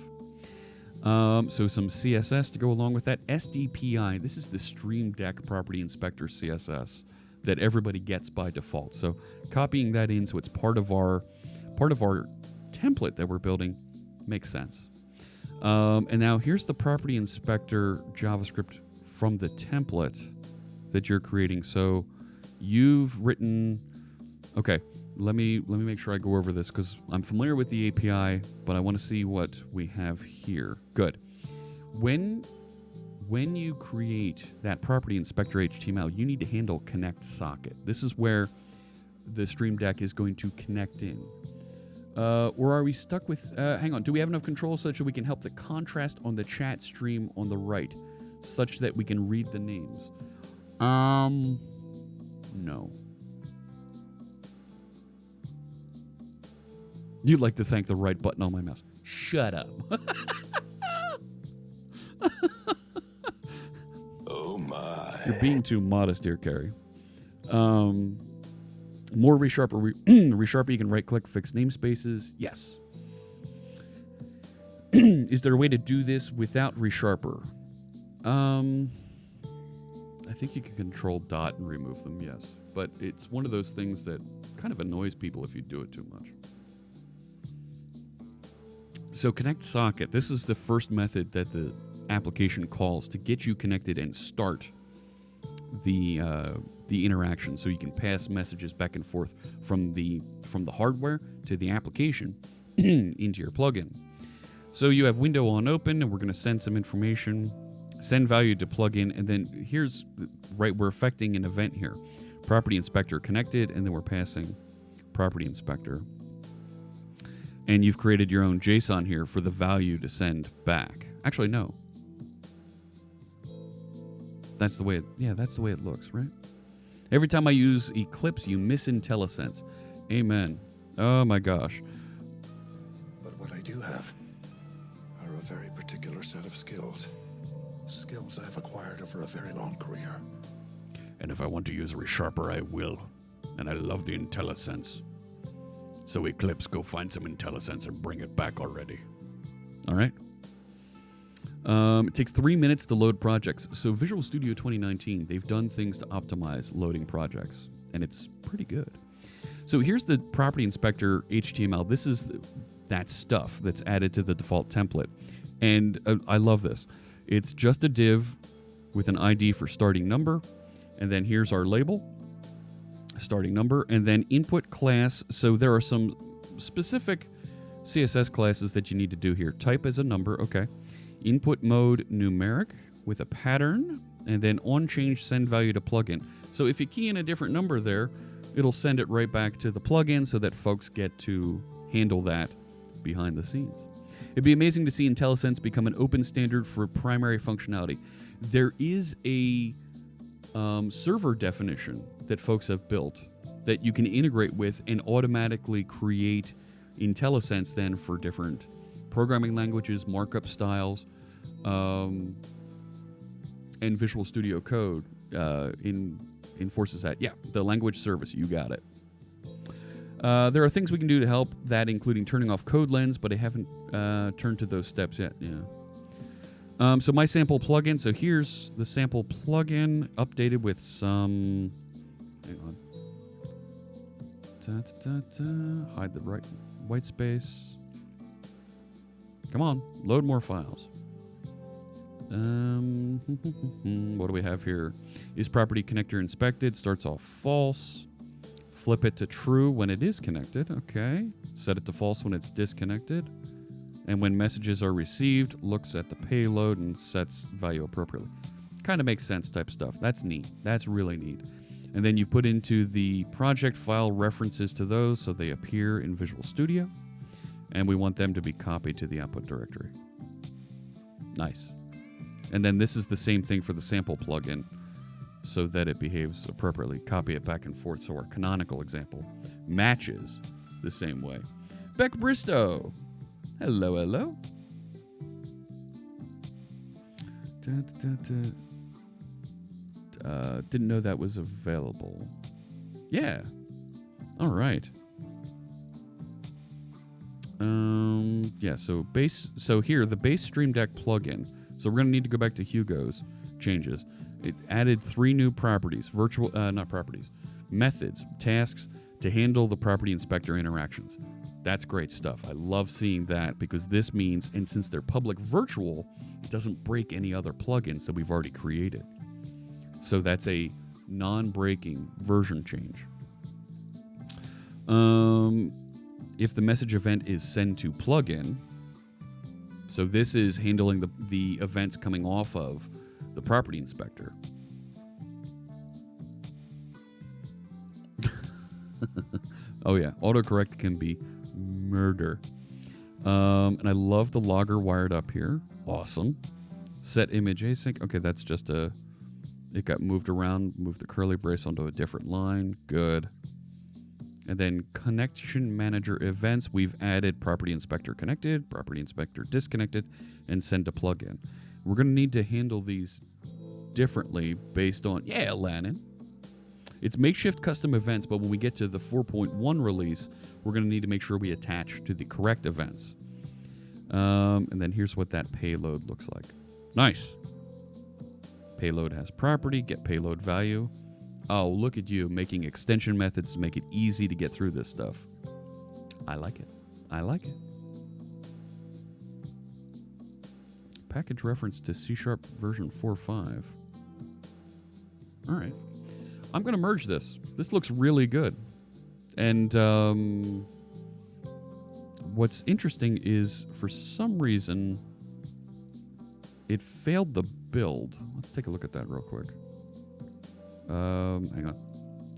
So some CSS to go along with that. SDPI, this is the Stream Deck Property Inspector CSS that everybody gets by default. So copying that in so it's part of our template that we're building makes sense. And now here's the Property Inspector JavaScript from the template that you're creating. So you've written, okay, let me make sure I go over this because I'm familiar with the API, but I want to see what we have here. Good. When you create that property inspector HTML, you need to handle connect socket. This is where the Stream Deck is going to connect in. Or are we stuck with, hang on, do we have enough control such that we can help the contrast on the chat stream on the right, such that we can read the names? No. You'd like to thank the right button on my mouse. Shut up. boy. You're being too modest here, Carrie. More resharper. Resharper, you can right-click, fix namespaces. Yes. Is there a way to do this without resharper? I think you can control dot and remove them, yes. But it's one of those things that kind of annoys people if you do it too much. So connect socket. This is the first method that the application calls to get you connected and start the interaction, so you can pass messages back and forth from the hardware to the application into your plugin. So you have window on open, and we're going to send some information, send value to plugin, and then here's we're affecting an event here. Property inspector connected, and then we're passing property inspector. And you've created your own JSON here for the value to send back. Actually, no. That's the way it looks, right? Every time I use Eclipse, you miss IntelliSense. Amen. Oh my gosh. But what I do have are a very particular set of skills. Skills I've acquired over a very long career. And if I want to use a resharper, I will. And I love the IntelliSense. So Eclipse, go find some IntelliSense and bring it back already. All right? It takes 3 minutes to load projects. So Visual Studio 2019, they've done things to optimize loading projects, and it's pretty good. So here's the property inspector HTML. This is that stuff that's added to the default template. And I love this. It's just a div with an ID for starting number, and then here's our label, starting number, and then input class. So there are some specific CSS classes that you need to do here. Type as a number, okay. Input mode numeric with a pattern, and then on change send value to plugin. So if you key in a different number there, it'll send it right back to the plugin so that folks get to handle that behind the scenes. It'd be amazing to see IntelliSense become an open standard for primary functionality. There is a server definition that folks have built that you can integrate with and automatically create IntelliSense then for different programming languages, markup styles, and Visual Studio Code enforces that. Yeah, the language service, you got it. There are things we can do to help that, including turning off code lens, but I haven't turned to those steps yet. Yeah. So my sample plugin. So here's the sample plugin updated with some. Hang on. Hide the white space. Come on, load more files. What do we have here? Is property connector inspected? Starts off false. Flip it to true when it is connected. Okay. Set it to false when it's disconnected. And when messages are received, looks at the payload and sets value appropriately. Kind of makes sense type stuff. That's neat. That's really neat. And then you put into the project file references to those so they appear in Visual Studio. And we want them to be copied to the output directory. Nice. And then this is the same thing for the sample plugin so that it behaves appropriately. Copy it back and forth so our canonical example matches the same way. Beck Bristow. Hello, hello. Didn't know that was available. Yeah. All right. Yeah, so here, the base Stream Deck plugin. So we're going to need to go back to Hugo's changes. It added 3 new properties, methods, tasks to handle the property inspector interactions. That's great stuff. I love seeing that because this means, and since they're public virtual, it doesn't break any other plugins that we've already created. So that's a non-breaking version change. If the message event is send to plugin, so this is handling the events coming off of the property inspector. Oh yeah, autocorrect can be murder. And I love the logger wired up here. Awesome. Set image async. Okay, that's just it got moved around, moved the curly brace onto a different line. Good. And then connection manager events, we've added property inspector connected, property inspector disconnected, and send to plugin. We're going to need to handle these differently based on... Yeah, Lannon. It's makeshift custom events, but when we get to the 4.1 release, we're going to need to make sure we attach to the correct events. And then here's what that payload looks like. Nice. Payload has property, get payload value. Oh, look at you making extension methods to make it easy to get through this stuff. I like it. I like it. Package reference to C# version 4.5. All right. I'm going to merge this. This looks really good. And what's interesting is, for some reason, it failed the build. Let's take a look at that real quick. Hang on.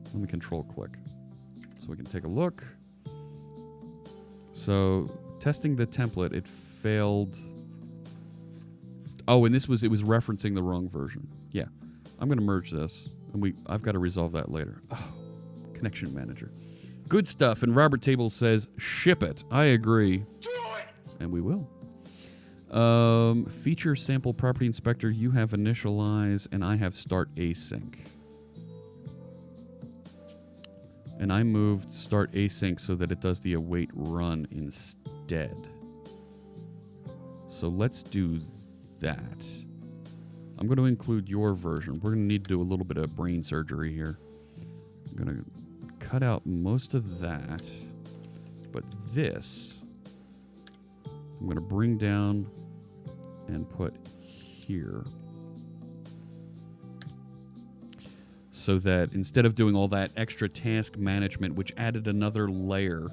Let me control click so we can take a look. So, testing the template, it failed. Oh, and it was referencing the wrong version. Yeah. I'm going to merge this, and I've got to resolve that later. Oh, connection manager. Good stuff. And Robert Table says, ship it. I agree. Do it! And we will. Feature sample property inspector, you have initialize, and I have start async. And I moved start async so that it does the await run instead. So let's do that. I'm going to include your version. We're going to need to do a little bit of brain surgery here. I'm going to cut out most of that. But this, I'm going to bring down and put here. So that instead of doing all that extra task management, which added another layer,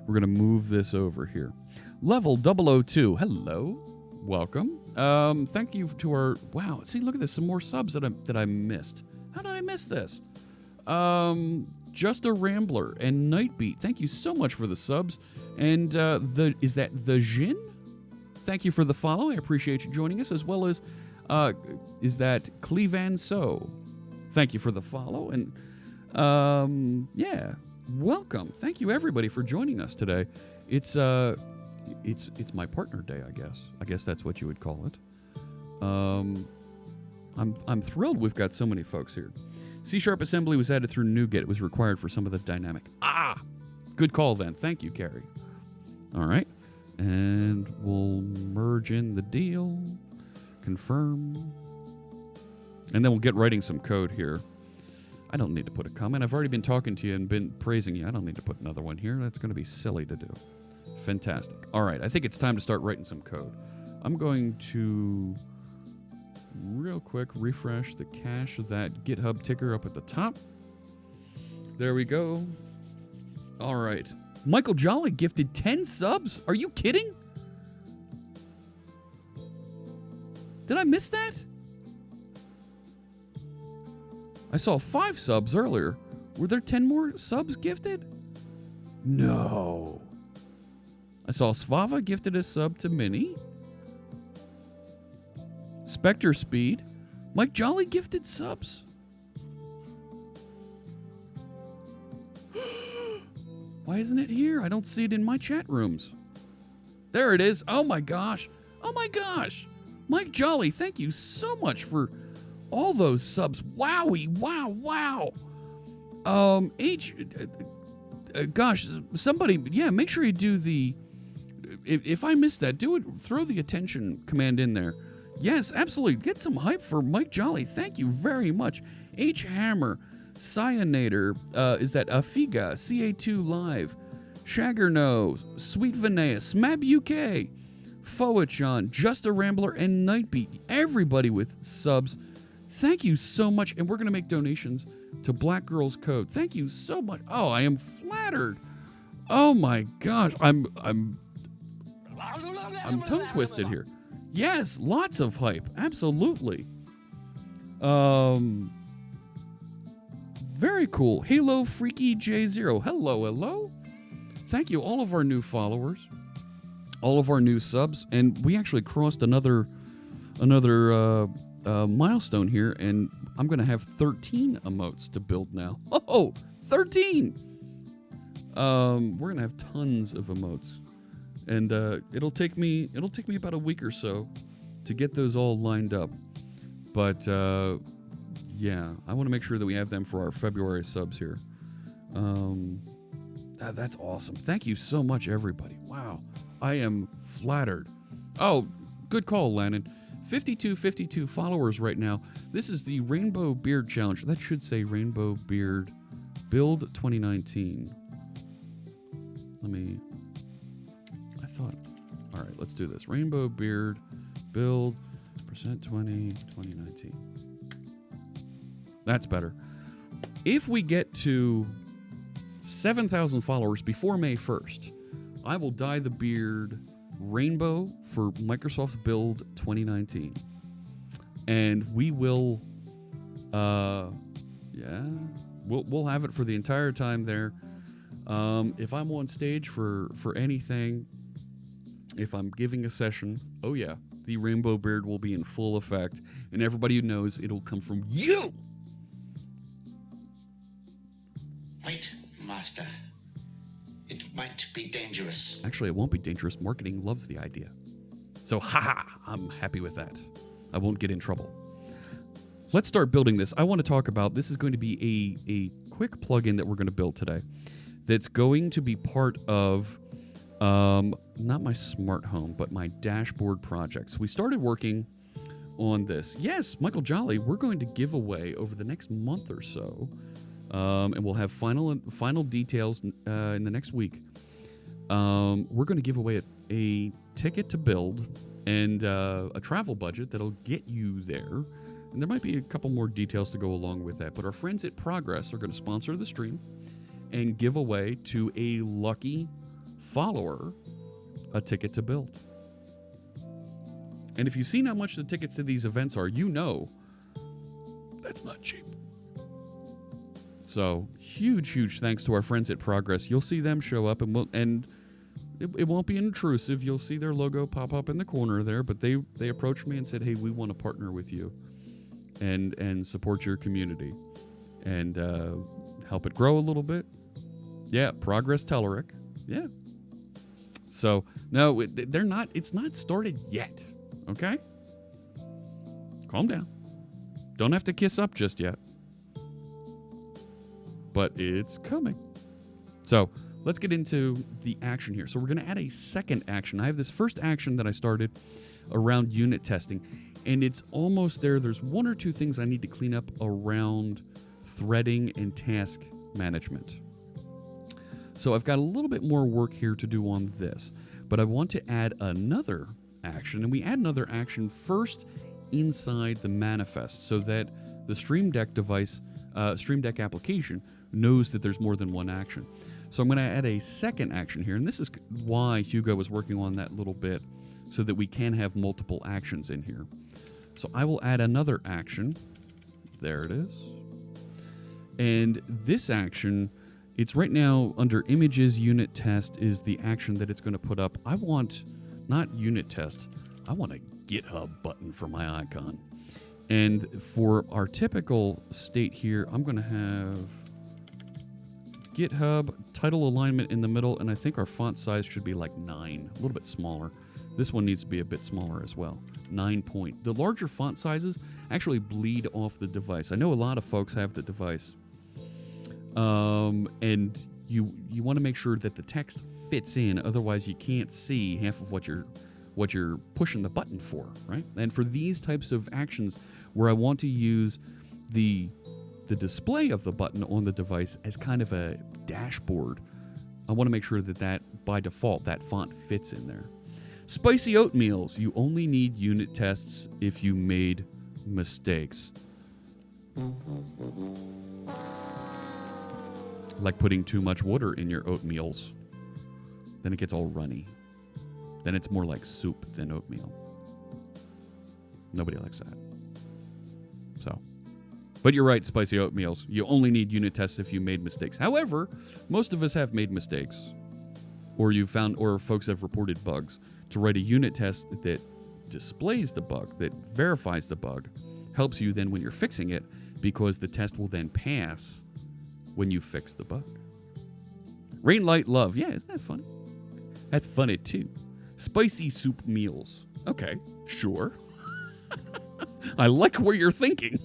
we're going to move this over here. Level 002. Hello. Welcome. Thank you to our... Wow. See, look at this. Some more subs that I missed. How did I miss this? Just a Rambler and Nightbeat. Thank you so much for the subs. And is that the Jin? Thank you for the follow. I appreciate you joining us. As well as, is that Clevan So? Thank you for the follow. And, yeah, welcome. Thank you, everybody, for joining us today. It's my partner day, I guess. I guess that's what you would call it. I'm thrilled we've got so many folks here. C# assembly was added through NuGet. It was required for some of the dynamic. Ah! Good call, then. Thank you, Carrie. All right. And we'll merge in the deal. Confirm. And then we'll get writing some code here. I don't need to put a comment. I've already been talking to you and been praising you. I don't need to put another one here. That's going to be silly to do. Fantastic. All right. I think it's time to start writing some code. I'm going to real quick refresh the cache of that GitHub ticker up at the top. There we go. All right. Michael Jolly gifted 10 subs? Are you kidding? Did I miss that? I saw 5 subs earlier. Were there 10 more subs gifted? No. I saw Svava gifted a sub to Minnie. Spectre Speed. Mike Jolly gifted subs. Why isn't it here? I don't see it in my chat rooms. There it is. Oh my gosh. Oh my gosh. Mike Jolly, thank you so much for all those subs. Wowie. Wow. Gosh, somebody, yeah, make sure you do the... If I missed that, do it. Throw the attention command in there. Yes, absolutely. Get some hype for Mike Jolly. Thank you very much. H. Hammer, Cyanator, is that Afiga, CA2 Live, Shaggerno, Sweet Vinea, Smab UK, Foachon, Just a Rambler, and Nightbeat. Everybody with subs. Thank you so much. And we're going to make donations to Black Girls Code. Thank you so much. Oh, I am flattered. Oh my gosh. I'm tongue twisted here. Yes, lots of hype. Absolutely. Very cool. Halo Freaky J0. Hello. Thank you, all of our new followers, all of our new subs, and we actually crossed another milestone here, and I'm going to have 13 emotes to build now. Oh, 13! We're going to have tons of emotes. And it'll take me about a week or so to get those all lined up. But, yeah, I want to make sure that we have them for our February subs here. That's awesome. Thank you so much, everybody. Wow. I am flattered. Oh, good call, Lannon. 52 followers right now. This is the Rainbow Beard Challenge. That should say Rainbow Beard Build 2019. All right, let's do this. Rainbow Beard Build % 2019. That's better. If we get to 7,000 followers before May 1st, I will dye the beard rainbow for Microsoft's Build 2019. And we will, we'll have it for the entire time there. If I'm on stage for anything, if I'm giving a session, oh yeah, the rainbow beard will be in full effect. And everybody who knows it'll come from you! Wait, Master. It might be dangerous. Actually, it won't be dangerous. Marketing loves the idea. So, haha, I'm happy with that. I won't get in trouble. Let's start building this. I want to talk about, this is going to be a quick plugin that we're going to build today that's going to be part of, not my smart home, but my dashboard projects. We started working on this. Yes, Michael Jolly, we're going to give away over the next month or so, and we'll have final details in the next week. We're going to give away a ticket to build and a travel budget that'll get you there. And there might be a couple more details to go along with that. But our friends at Progress are going to sponsor the stream and give away to a lucky follower a ticket to build. And if you've seen how much the tickets to these events are, you know that's not cheap. So huge thanks to our friends at Progress. You'll see them show up, and it won't be intrusive. You'll see their logo pop up in the corner there, but they approached me and said, hey, we want to partner with you and support your community and help it grow a little bit. Yeah, Progress Telerik. Yeah. So, no, they're not, it's not started yet, okay? Calm down. Don't have to kiss up just yet. But it's coming. So, let's get into the action here. So, we're going to add a second action. I have this first action that I started around unit testing, and it's almost there. There's one or two things I need to clean up around threading and task management. So I've got a little bit more work here to do on this, but I want to add another action, and we add another action first inside the manifest so that the Stream Deck device, Stream Deck application knows that there's more than one action. So I'm going to add a second action here, and this is why Hugo was working on that little bit so that we can have multiple actions in here. So I will add another action. There it is. And this action, it's right now under images, unit test is the action that it's going to put up. I want not unit test. I want a GitHub button for my icon. And for our typical state here, I'm going to have GitHub, title alignment in the middle, and I think our font size should be like 9, a little bit smaller. This one needs to be a bit smaller as well. 9 point. The larger font sizes actually bleed off the device. I know a lot of folks have the device. And you want to make sure that the text fits in, otherwise you can't see half of what you're pushing the button for, right? And for these types of actions where I want to use the display of the button on the device as kind of a dashboard, I want to make sure that by default that font fits in there. Spicy oatmeals. You only need unit tests if you made mistakes. Like putting too much water in your oatmeals. Then it gets all runny. Then it's more like soup than oatmeal. Nobody likes that. So, but you're right, spicy oatmeals. You only need unit tests if you made mistakes. However, most of us have made mistakes. Or folks have reported bugs. To write a unit test that displays the bug, that verifies the bug, helps you then when you're fixing it, because the test will then pass when you fix the bug. Rain, light, love. Yeah, isn't that funny? That's funny too. Spicy soup meals. Okay, sure. I like where you're thinking.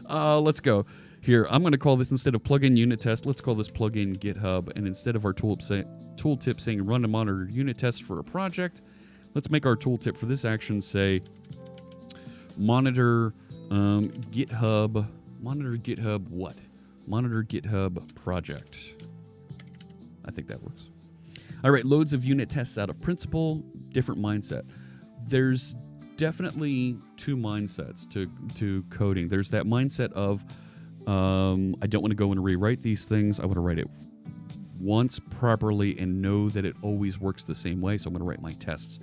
Let's go. Here, I'm going to call this, instead of plugin unit test, let's call this plugin GitHub. And instead of our tooltip saying run and monitor unit tests for a project, let's make our tooltip for this action say monitor GitHub. Monitor GitHub what? Monitor GitHub project. I think that works. All right, loads of unit tests out of principle, different mindset. There's definitely two mindsets to coding. There's that mindset of I don't want to go and rewrite these things. I want to write it once properly and know that it always works the same way, so I'm going to write my tests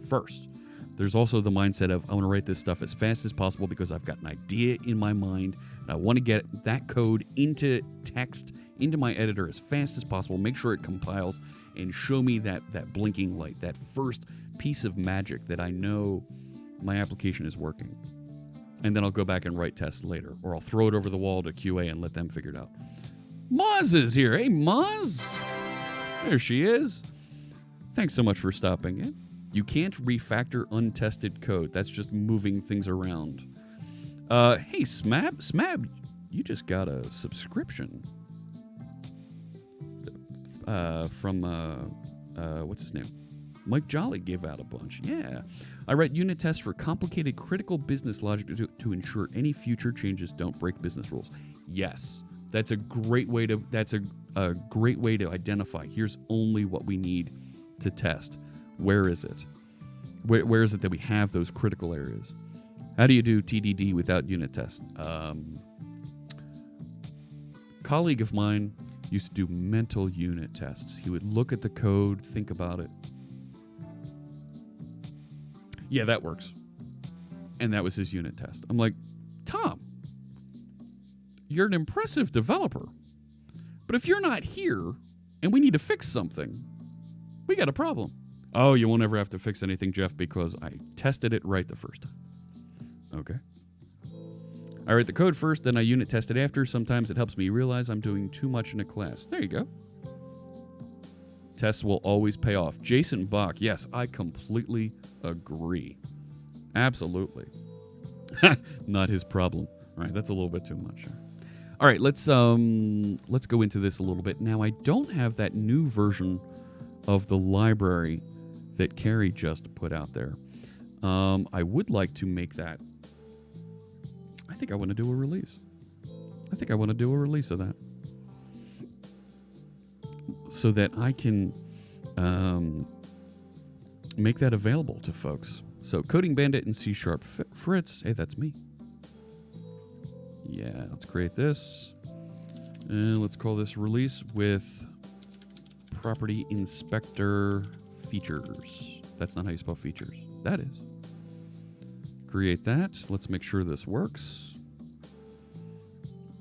first. There's also the mindset of I want to write this stuff as fast as possible because I've got an idea in my mind and I want to get that code into text, into my editor as fast as possible, make sure it compiles and show me that blinking light, that first piece of magic that I know my application is working. And then I'll go back and write tests later, or I'll throw it over the wall to QA and let them figure it out. Moz is here. Hey, Moz. There she is. Thanks so much for stopping in. You can't refactor untested code. That's just moving things around. Hey, Smab, you just got a subscription from, what's his name? Mike Jolly gave out a bunch. Yeah. I write unit tests for complicated critical business logic to ensure any future changes don't break business rules. Yes. That's a great way to great way to identify. Here's only what we need to test. Where is it? Where is it that we have those critical areas? How do you do TDD without unit tests? Colleague of mine used to do mental unit tests. He would look at the code, think about it. Yeah, that works. And that was his unit test. I'm like, Tom, you're an impressive developer. But if you're not here and we need to fix something, we got a problem. Oh, you won't ever have to fix anything, Jeff, because I tested it right the first time. Okay. I write the code first, then I unit test it after. Sometimes it helps me realize I'm doing too much in a class. There you go. Tests will always pay off. Jason Bach, yes, I completely agree. Absolutely. Not his problem. All right, that's a little bit too much. All right, let's go into this a little bit. Now, I don't have that new version of the library that Carrie just put out there. I would like to make that. I think I want to do a release. I think I want to do a release of that, so that I can make that available to folks. So Coding Bandit and C# Fritz. Hey, that's me. Yeah, let's create this. And let's call this release with property inspector features. That's not how you spell features. That is. Create that. Let's make sure this works.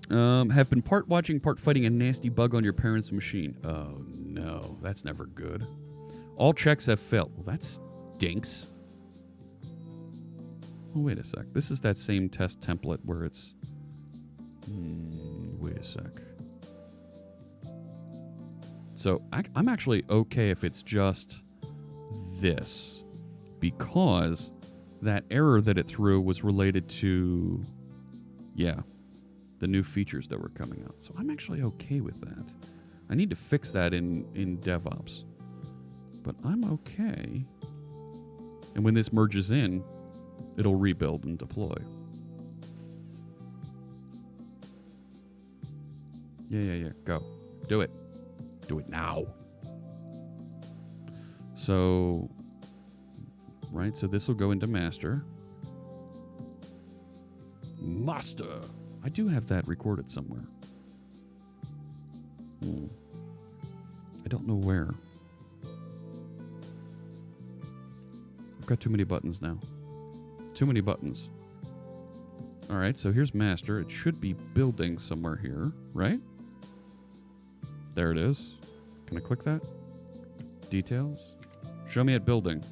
Have been part watching, part fighting a nasty bug on your parents' machine. Oh, no. That's never good. All checks have failed. Well, that stinks. Oh, wait a sec. This is that same test template where it's... wait a sec. So I'm actually okay if it's just this, because that error that it threw was related to, the new features that were coming out. So I'm actually okay with that. I need to fix that in DevOps, but I'm okay. And when this merges in, it'll rebuild and deploy. Yeah. Go. Do it. Do it now. So, right, so this will go into master. Master. I do have that recorded somewhere. I don't know where. I've got too many buttons now. Too many buttons. All right, so here's master. It should be building somewhere here, right? There it is. Can I click that? Details. Show me at building.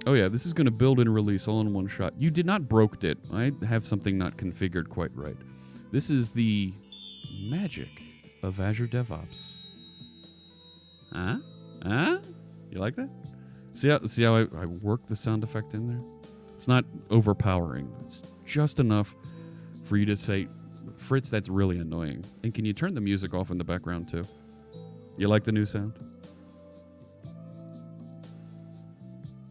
Oh yeah, this is going to build and release all in one shot. You did not broke it. I have something not configured quite right. This is the magic of Azure DevOps. Huh? You like that? See how I work the sound effect in there? It's not overpowering. It's just enough for you to say, Fritz, that's really annoying. And can you turn the music off in the background too? You like the new sound?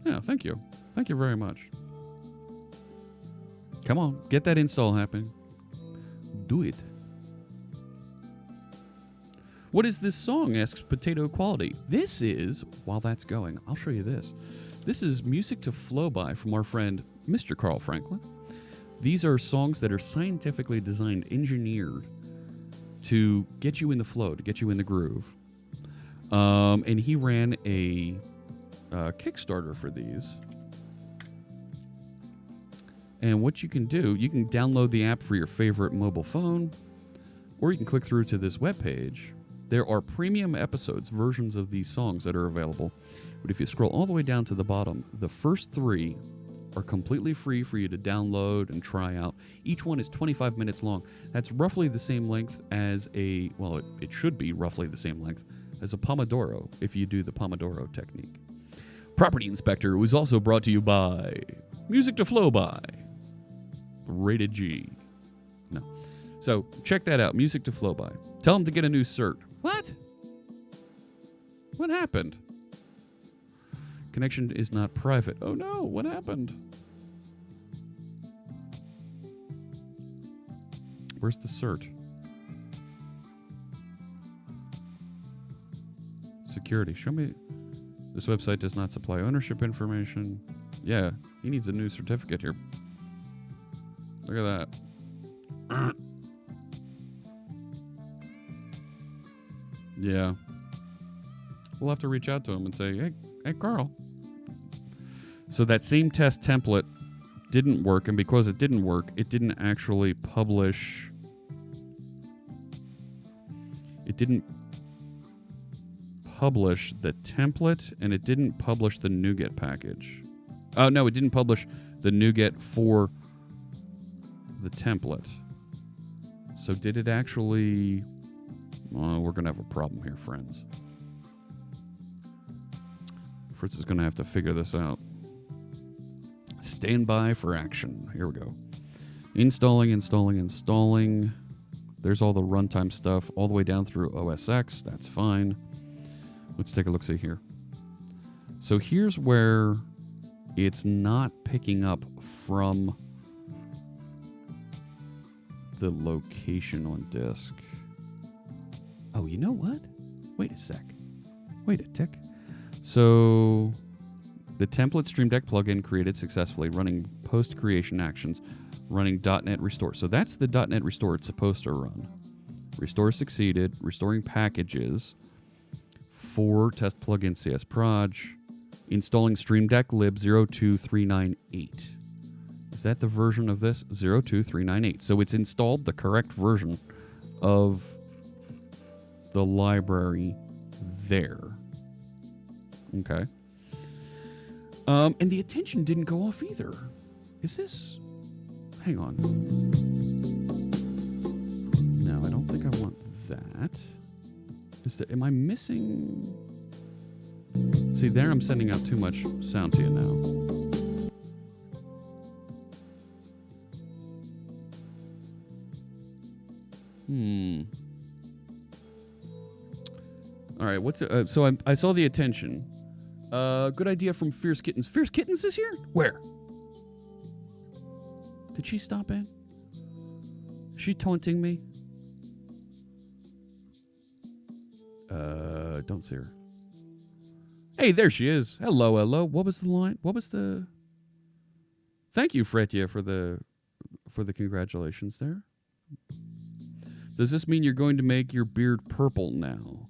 Yeah, thank you. Thank you very much. Come on, get that install happening. Do it. What is this song? Asks Potato Quality. This is, while that's going, I'll show you this. This is Music to Flow By from our friend Mr. Carl Franklin. These are songs that are scientifically designed, engineered to get you in the flow, to get you in the groove. And he ran a Kickstarter for these. And what you can do, you can download the app for your favorite mobile phone, or you can click through to this webpage. There are premium episodes, versions of these songs that are available. But if you scroll all the way down to the bottom, the first 3 are completely free for you to download and try out. Each one is 25 minutes long. That's roughly the same length as it should be roughly the same length as a Pomodoro, if you do the Pomodoro technique. Property Inspector was also brought to you by Music to Flow By, rated G. No. So check that out, Music to Flow By. Tell them to get a new cert. What? What happened? Connection is not private. Oh no, what happened? Where's the cert? Security. Show me. This website does not supply ownership information. Yeah, he needs a new certificate here. Look at that. Yeah. We'll have to reach out to him and say, hey, Carl. So that same test template didn't work, and because it didn't work, it didn't actually publish. It didn't publish the template, and it didn't publish the NuGet package. Oh, no, it didn't publish the NuGet for the template. So did it actually... we're going to have a problem here, friends. Fritz is going to have to figure this out. Stand by for action. Here we go. Installing. There's all the runtime stuff all the way down through OS X. That's fine. Let's take a look-see here. So here's where it's not picking up from the location on disk. Oh, you know what? Wait a sec. Wait a tick. So the template Stream Deck plugin created successfully, running post-creation actions, running .NET Restore. So that's the .NET Restore it's supposed to run. Restore succeeded, restoring packages for test plugin CS Proj, installing Stream Deck lib 02398. Is that the version of this? 02398. So it's installed the correct version of the library there. Okay. And the attention didn't go off either. Is this... Hang on. No, I don't think I want that. Am I missing... See, there I'm sending out too much sound to you now. All right, what's so I saw the attention. Good idea from Fierce Kittens. Fierce Kittens is here? Where? Did she stop in? Is she taunting me? Don't see her. Hey, there she is. Hello, hello. What was the line? What was the... Thank you, Fretya, for the congratulations there. Does this mean you're going to make your beard purple now?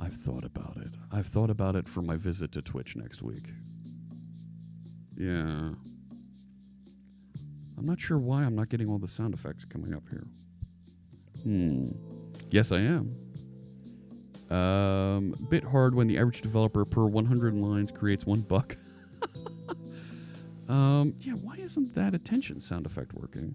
I've thought about it. I've thought about it for my visit to Twitch next week. Yeah. I'm not sure why I'm not getting all the sound effects coming up here. Yes, I am. Bit hard when the average developer per 100 lines creates one bug. Yeah, why isn't that attention sound effect working?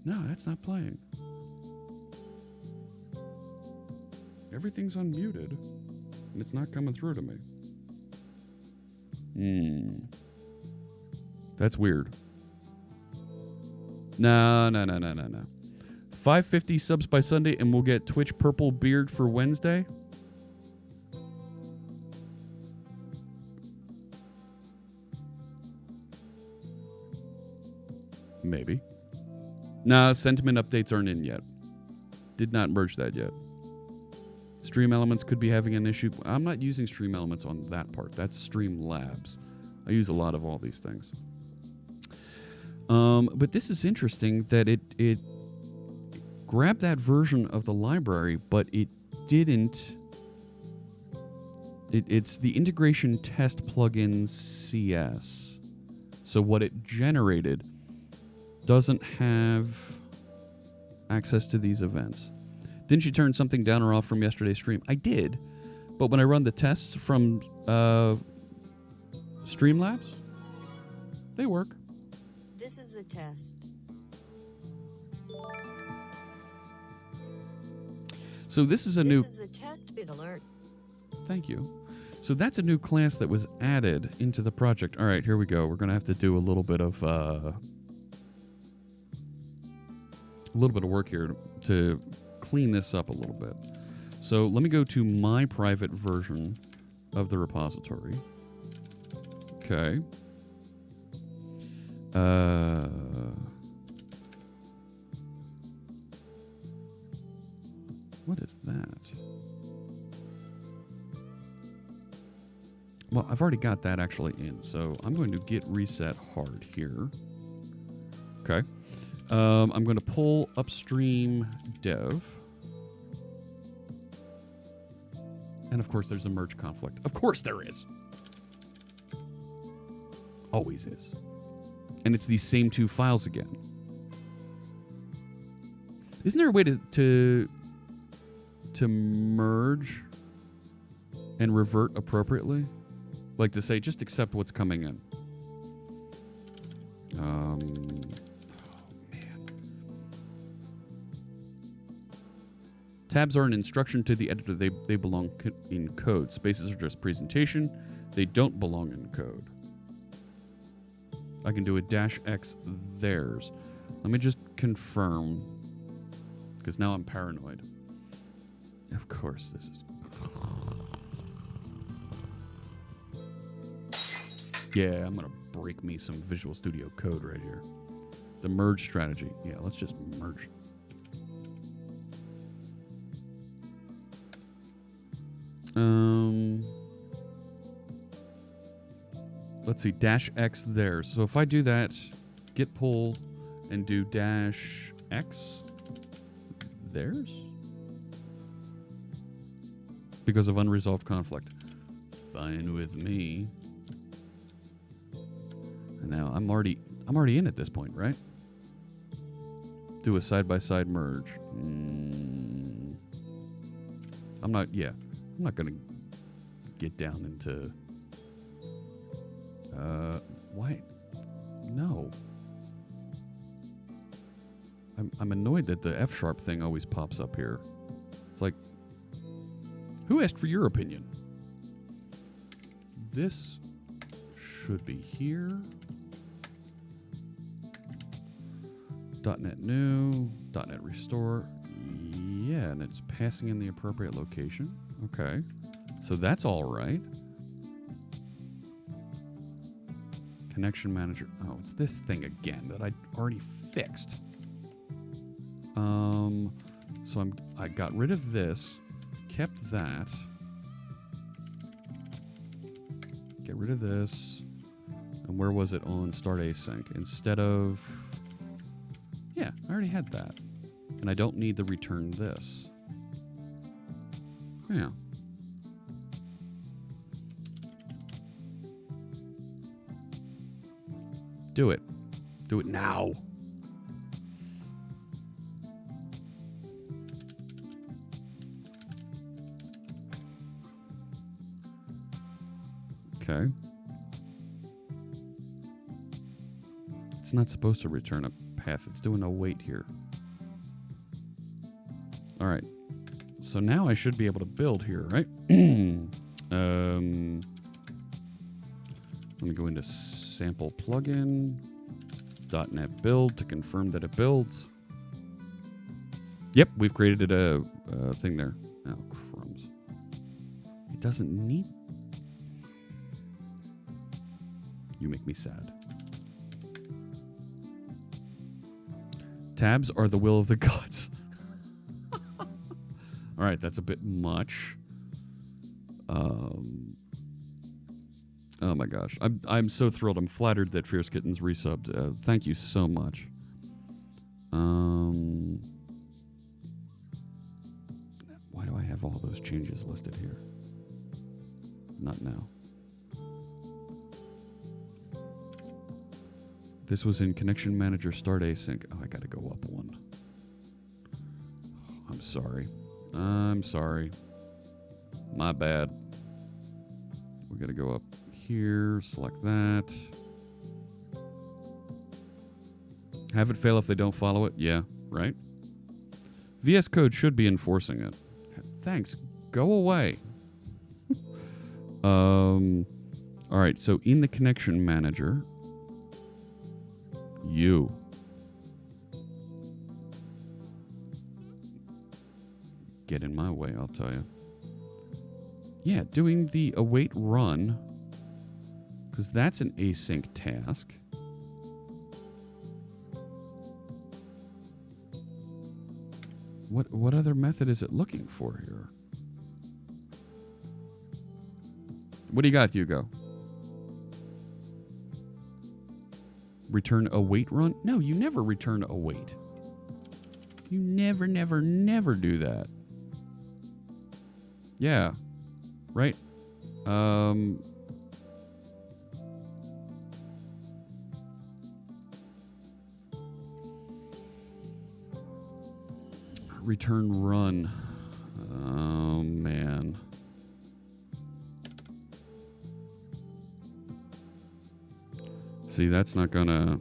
No, that's not playing. Everything's unmuted, and it's not coming through to me. That's weird. No. 550 subs by Sunday, and we'll get Twitch Purple Beard for Wednesday. Maybe. Nah, sentiment updates aren't in yet. Did not merge that yet. Stream Elements could be having an issue. I'm not using Stream Elements on that part. That's Streamlabs. I use a lot of all these things. But this is interesting that it grabbed that version of the library, but it didn't. It's the integration test plugin CS. So what it generated doesn't have access to these events. Didn't you turn something down or off from yesterday's stream? I did, but when I run the tests from Streamlabs, they work. This is a test. So this is a This is a test bit alert. Thank you. So that's a new class that was added into the project. All right, here we go. We're going to have to do a little bit of work here to clean this up a little bit. So let me go to my private version of the repository. Okay. What is that? Well, I've already got that actually in, so I'm going to git reset hard here. Okay. I'm going to pull upstream dev. And of course there's a merge conflict. Of course there is. Always is. And it's these same two files again. Isn't there a way to merge and revert appropriately? Like to say, just accept what's coming in. Oh, man. Tabs are an instruction to the editor. They belong in code. Spaces are just presentation. They don't belong in code. I can do a -X theirs. Let me just confirm. Because now I'm paranoid. Of course, this is... Yeah, I'm going to break me some Visual Studio Code right here. The merge strategy. Yeah, let's just merge. Let's see, -X theirs. So if I do that, git pull, and do -X theirs? Because of unresolved conflict. Fine with me. And now I'm already in at this point, right? Do a side-by-side merge. I'm not gonna get down into why? No. I'm annoyed that the F# thing always pops up here. It's like, who asked for your opinion? This should be here. .NET new, .NET restore. Yeah, and it's passing in the appropriate location. Okay. So that's all right. Connection manager. Oh, it's this thing again that I already fixed. So I got rid of this, kept that. Get rid of this. And where was it on start async? Instead of... Yeah, I already had that. And I don't need to return this. Yeah. Do it. Do it now. Okay. It's not supposed to return a path. It's doing a wait here. All right. So now I should be able to build here, right? Let me go into sample plugin, .NET build to confirm that it builds. Yep, we've created a thing there. Oh, crumbs. It doesn't need... You make me sad. Tabs are the will of the gods. All right, that's a bit much. Oh my gosh, I'm so thrilled. I'm flattered that Fierce Kittens resubbed. Thank you so much. Why do I have all those changes listed here? Not now. This was in Connection Manager Start Async. Oh, I gotta go up one. I'm sorry. I'm sorry. My bad. We gotta go up here, select that. Have it fail if they don't follow it? Yeah, right? VS Code should be enforcing it. Thanks. Go away. All right, so in the Connection Manager, you get in my way, I'll tell you. Yeah, doing the await run, because that's an async task. What other method is it looking for here? What do you got, Hugo? Return await run? No, you never return await. You never do that. Yeah. Right? Return run. Oh, man. See, that's not gonna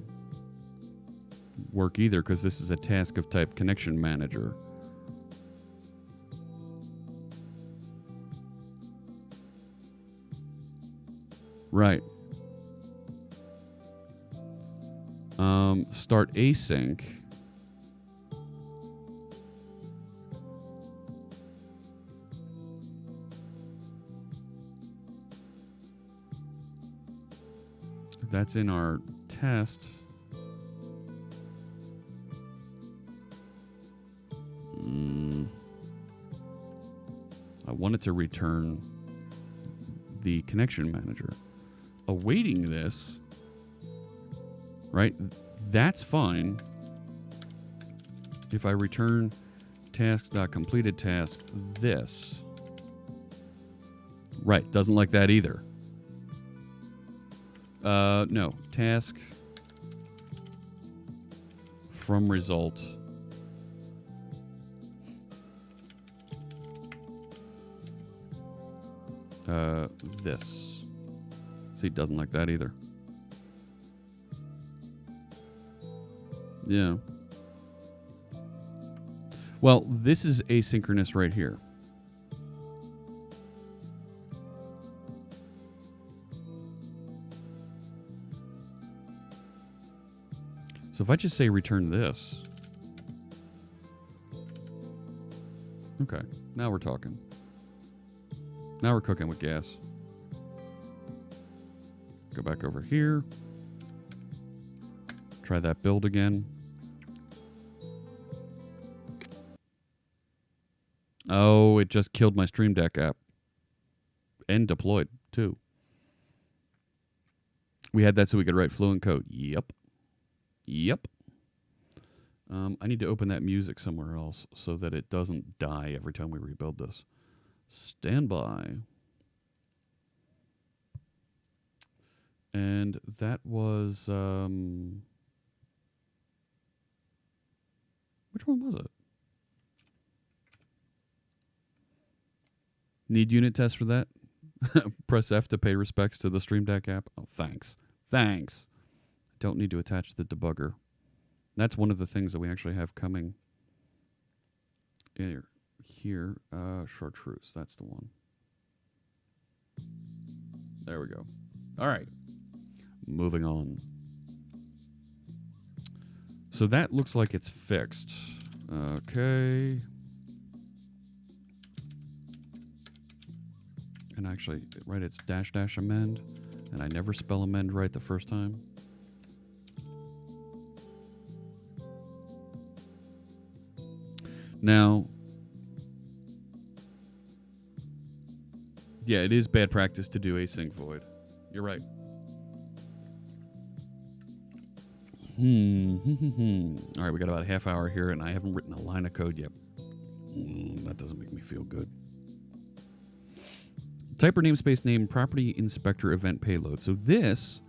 work either because this is a task of type Connection Manager. Right. Start async. That's in our test. I wanted to return the Connection Manager. Awaiting this, right? That's fine. If I return task.completed task, this. Right, doesn't like that either. No, task from result. This. See, it doesn't like that either. Yeah. Well, this is asynchronous right here. So if I just say return this. Okay, now we're talking. Now we're cooking with gas. Go back over here. Try that build again. Oh, it just killed my Stream Deck app. And deployed, too. We had that so we could write Fluent code. Yep. Yep. I need to open that music somewhere else so that it doesn't die every time we rebuild this. Stand by. And that was... which one was it? Need unit test for that? Press F to pay respects to the Stream Deck app. Oh, thanks. Thanks. Don't need to attach the debugger. That's one of the things that we actually have coming here. here. Chartreuse, that's the one. There we go. All right. Moving on. So that looks like it's fixed. Okay. And actually, right, it's dash dash amend. And I never spell amend right the first time. Now, yeah, it is bad practice to do async void. You're right. All right, we got about a half hour here, and I haven't written a line of code yet. That doesn't make me feel good. Typer namespace name property inspector event payload. So this,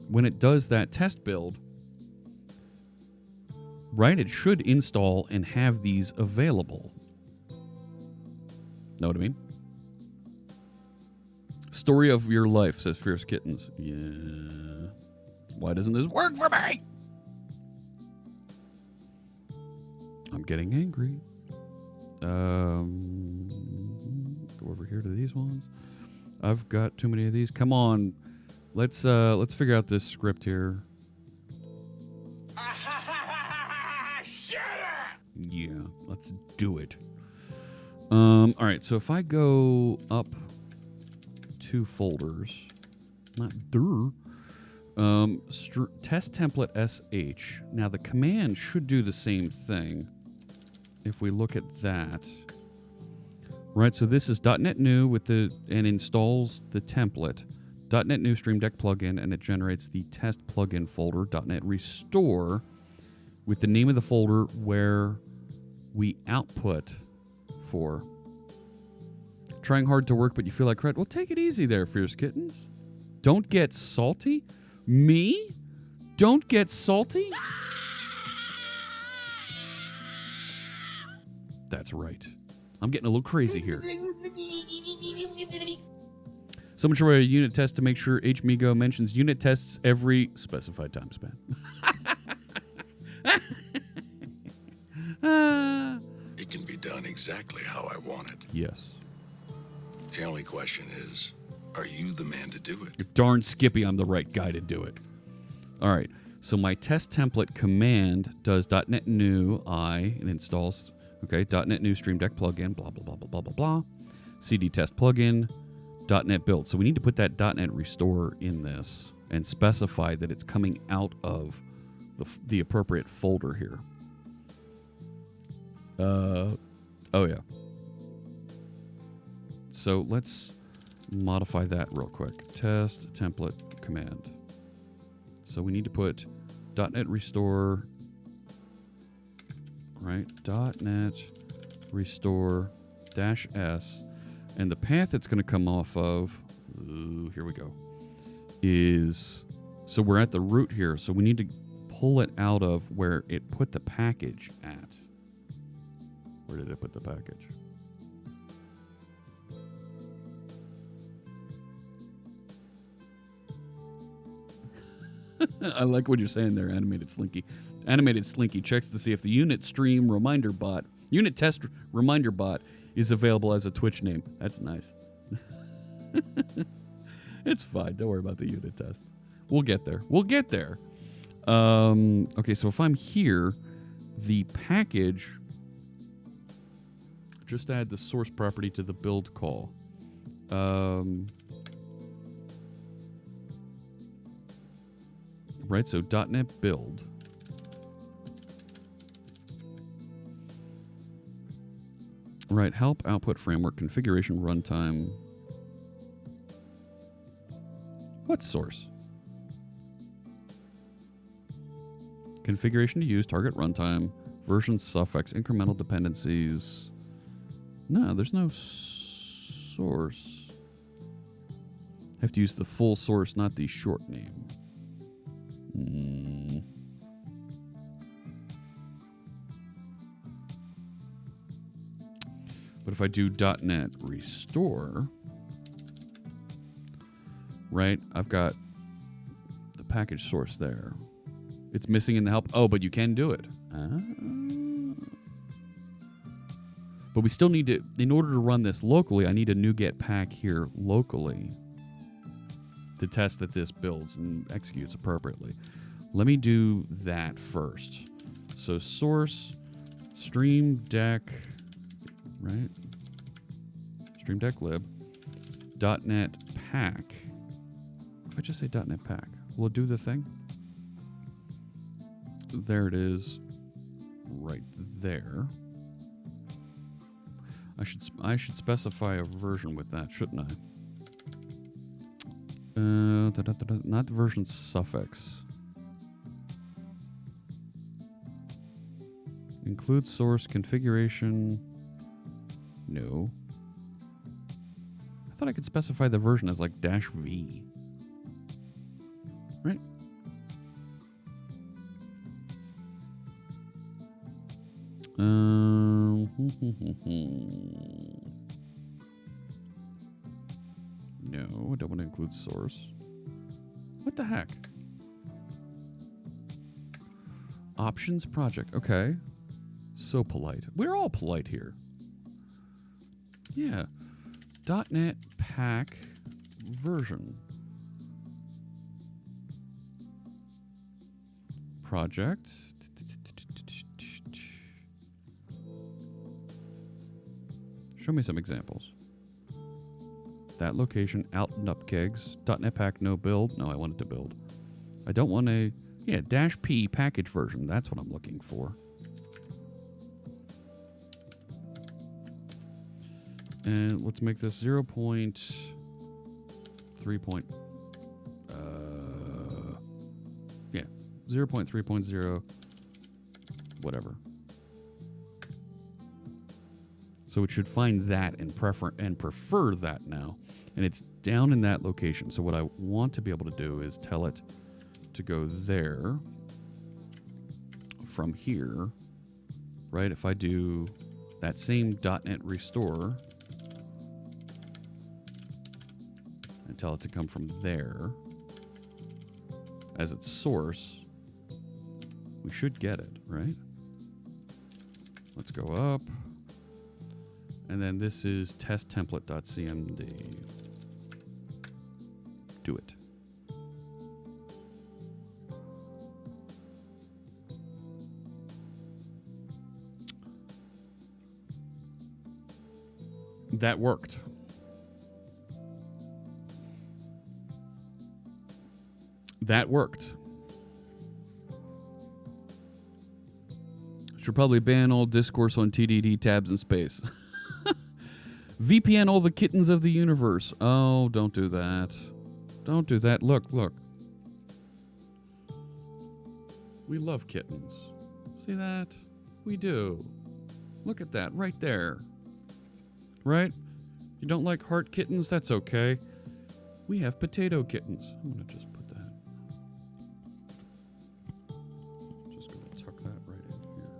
when it does that test build, right, it should install and have these available. Know what I mean? Story of your life, says Fierce Kittens. Yeah. Why doesn't this work for me? I'm getting angry. Go over here to these ones. I've got too many of these. Come on. Let's figure out this script here. Yeah, let's do it. All right, so if I go up 2 folders, not test template sh. Now the command should do the same thing. If we look at that, right? So this is .NET New with and installs the template. .NET New Stream Deck plugin, and it generates the test plugin folder. .NET Restore with the name of the folder where we output for. Trying hard to work, but you feel like crap. Well, take it easy there, Fierce Kittens. Don't get salty. Me? Don't get salty? That's right. I'm getting a little crazy here. Someone should write a unit test to make sure HMigo mentions unit tests every specified time span. It can be done exactly how I want it. Yes. The only question is, are you the man to do it? You're darn Skippy, I'm the right guy to do it. All right. So my test template command does .NET New and installs, okay, .NET New Stream Deck plugin, blah, blah, blah, blah, blah, blah, blah. CD test plugin, .NET build. So we need to put that .NET Restore in this and specify that it's coming out of the appropriate folder here. Oh, yeah. So let's modify that real quick. Test template command. So we need to put .NET Restore, right? .NET Restore -s, and the path it's going to come off of, here we go, is, so we're at the root here, so we need to pull it out of where it put the package at. Where did it put the package? I like what you're saying there, Animated Slinky. Animated Slinky checks to see if the unit test reminder bot is available as a Twitch name. That's nice. It's fine. Don't worry about the unit test. We'll get there. Okay, so if I'm here, the package, just add the source property to the build call. Right, so .NET build. Right, help, output, framework, configuration, runtime. What source? Configuration to use, target runtime, version suffix, incremental dependencies. No, there's no source. Have to use the full source, not the short name. But if I do .NET Restore, right, I've got the package source there. It's missing in the help. Oh, but you can do it. But we still need to, in order to run this locally, I need a NuGet pack here locally to test that this builds and executes appropriately. Let me do that first. So source, StreamDeck, right? StreamDeck lib, .NET pack. If I just say .NET pack, will it do the thing? There it is, right there. I should specify a version with that, shouldn't I? Not the version suffix. Include source configuration. No. I thought I could specify the version as like -v. Right? No, I don't want to include source. What the heck? Options project. Okay. So polite. We're all polite here. Yeah. .NET pack version. Project. Show me some examples. That location, out and up kegs. .NET pack, no build. No, I want it to build. I don't want a, yeah, -p package version. That's what I'm looking for. And let's make this 0.3. Yeah, 0.3.0, whatever. So it should find that and prefer that now. And it's down in that location. So what I want to be able to do is tell it to go there from here, right? If I do that same .NET restore and tell it to come from there as its source, we should get it, right? Let's go up. And then this is testtemplate.cmd. Do it. That worked. That worked. Should probably ban all discourse on TDD tabs and space. VPN all the kittens of the universe. Oh, don't do that. Don't do that. Look, look. We love kittens. See that? We do. Look at that right there. Right? You don't like heart kittens? That's okay. We have potato kittens. I'm going to just put that. Just going to tuck that right in here.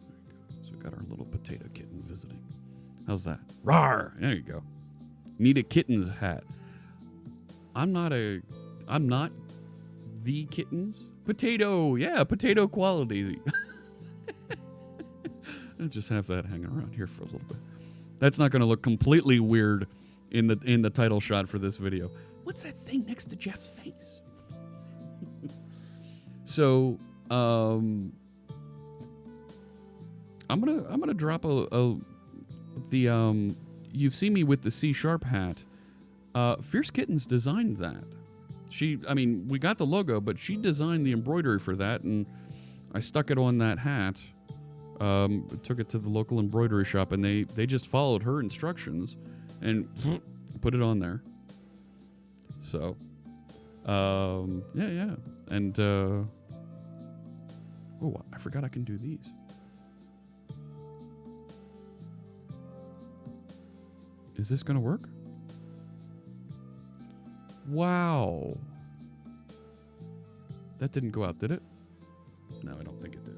There you go. So we got our little potato kitten visiting. How's that? Rawr! There you go. Need a kitten's hat. I'm not the kittens. Potato, yeah, potato quality. I'll just have that hanging around here for a little bit. That's not going to look completely weird in the title shot for this video. What's that thing next to Jeff's face? So, I'm gonna drop you've seen me with the C# hat. Fierce Kittens designed that. We got the logo, but she designed the embroidery for that, and I stuck it on that hat. Took it to the local embroidery shop, and they just followed her instructions and put it on there. So, yeah. And, oh, I forgot I can do these. Is this going to work? Wow. That didn't go out, did it? No, I don't think it did.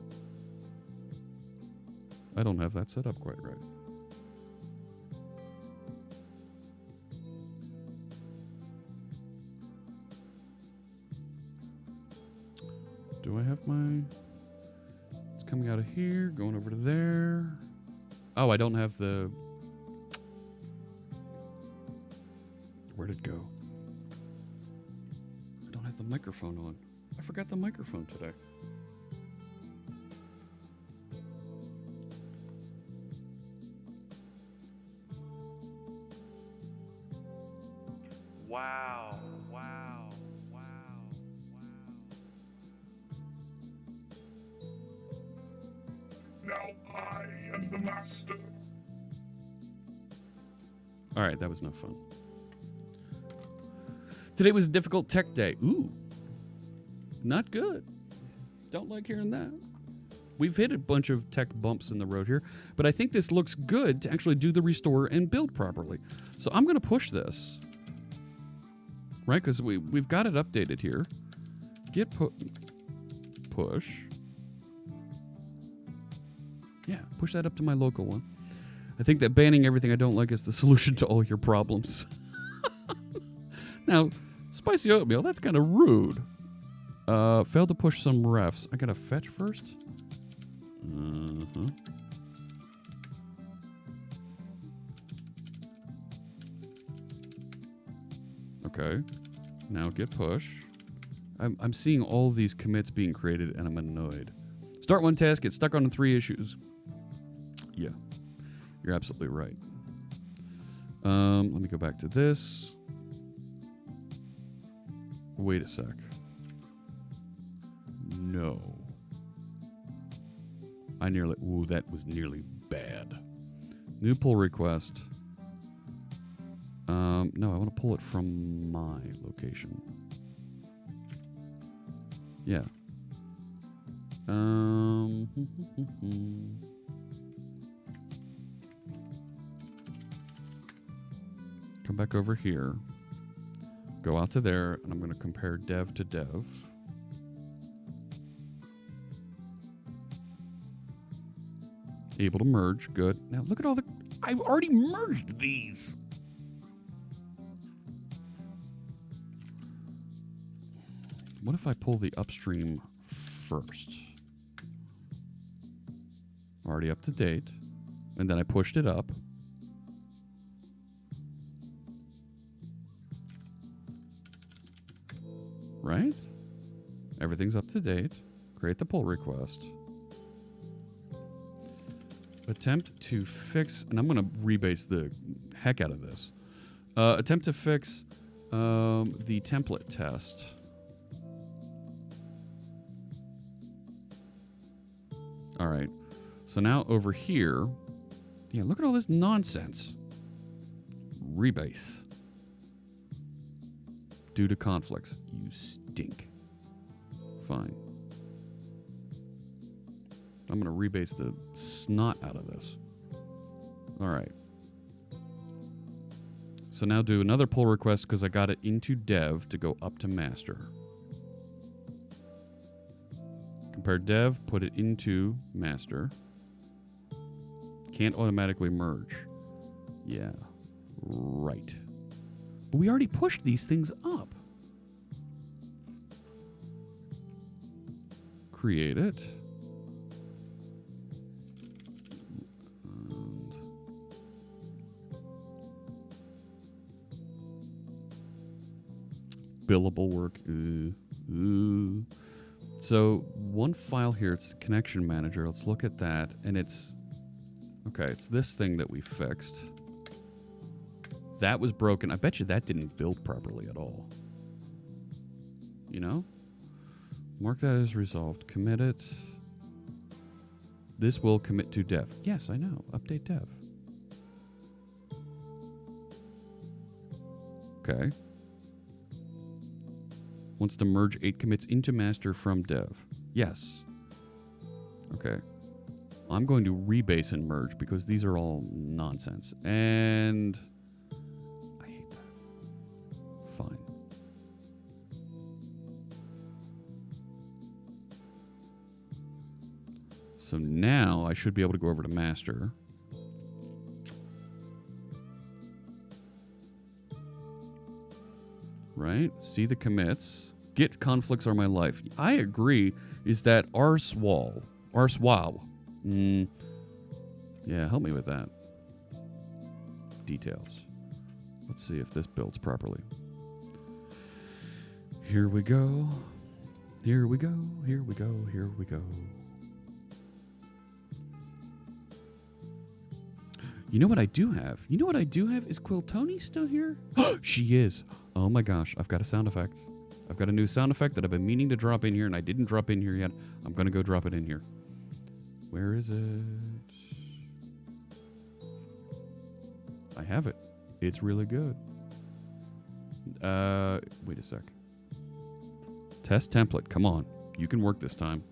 I don't have that set up quite right. Do I have my... It's coming out of here, going over to there. Oh, I don't have the... Where'd it go? I don't have the microphone on. I forgot the microphone today. Wow. Wow. Wow. Now I am the master. All right, that was no fun. Today was a difficult tech day. Ooh. Not good. Don't like hearing that. We've hit a bunch of tech bumps in the road here, but I think this looks good to actually do the restore and build properly. So I'm going to push this. Right? Because we've got it updated here. Git push. Yeah, push that up to my local one. I think that banning everything I don't like is the solution to all your problems. Now, spicy oatmeal, that's kind of rude. Failed to push some refs. I gotta fetch first? Okay. Now git push. I'm seeing all these commits being created and I'm annoyed. Start one task, get stuck on 3 issues. Yeah. You're absolutely right. Let me go back to this. Wait a sec. No. Ooh, that was nearly bad. New pull request. No, I want to pull it from my location. Yeah. Come back over here. Go out to there, and I'm going to compare dev to dev. Able to merge. Good. Now look at all the... I've already merged these. What if I pull the upstream first? Already up to date. And then I pushed it up. Right? Everything's up to date. Create the pull request. Attempt to fix, and I'm going to rebase the heck out of this. Attempt to fix the template test. All right. So now over here, yeah, look at all this nonsense. Rebase. Due to conflicts. You stink. Fine. I'm going to rebase the snot out of this. All right. So now do another pull request because I got it into dev to go up to master. Compare dev, put it into master. Can't automatically merge. Yeah. Right. But we already pushed these things up. Create it. Billable work. Ooh. So one file here, it's connection manager. Let's look at that. And it's, okay, it's this thing that we fixed. That was broken. I bet you that didn't build properly at all. You know? Mark that as resolved. Commit it. This will commit to dev. Yes, I know. Update dev. Okay. Wants to merge 8 commits into master from dev. Yes. Okay. I'm going to rebase and merge because these are all nonsense. And I hate that. Fine. So now I should be able to go over to master. Right? See the commits. Git conflicts are my life. I agree. Is that arswal. Yeah, help me with that. Details. Let's see if this builds properly. Here we go. Here we go. Here we go. Here we go. You know what I do have? You know what I do have? Is Quiltoni still here? She is. Oh my gosh, I've got a sound effect. I've got a new sound effect that I've been meaning to drop in here, and I didn't drop in here yet. I'm going to go drop it in here. Where is it? I have it. It's really good. Wait a sec. Test template. Come on. You can work this time.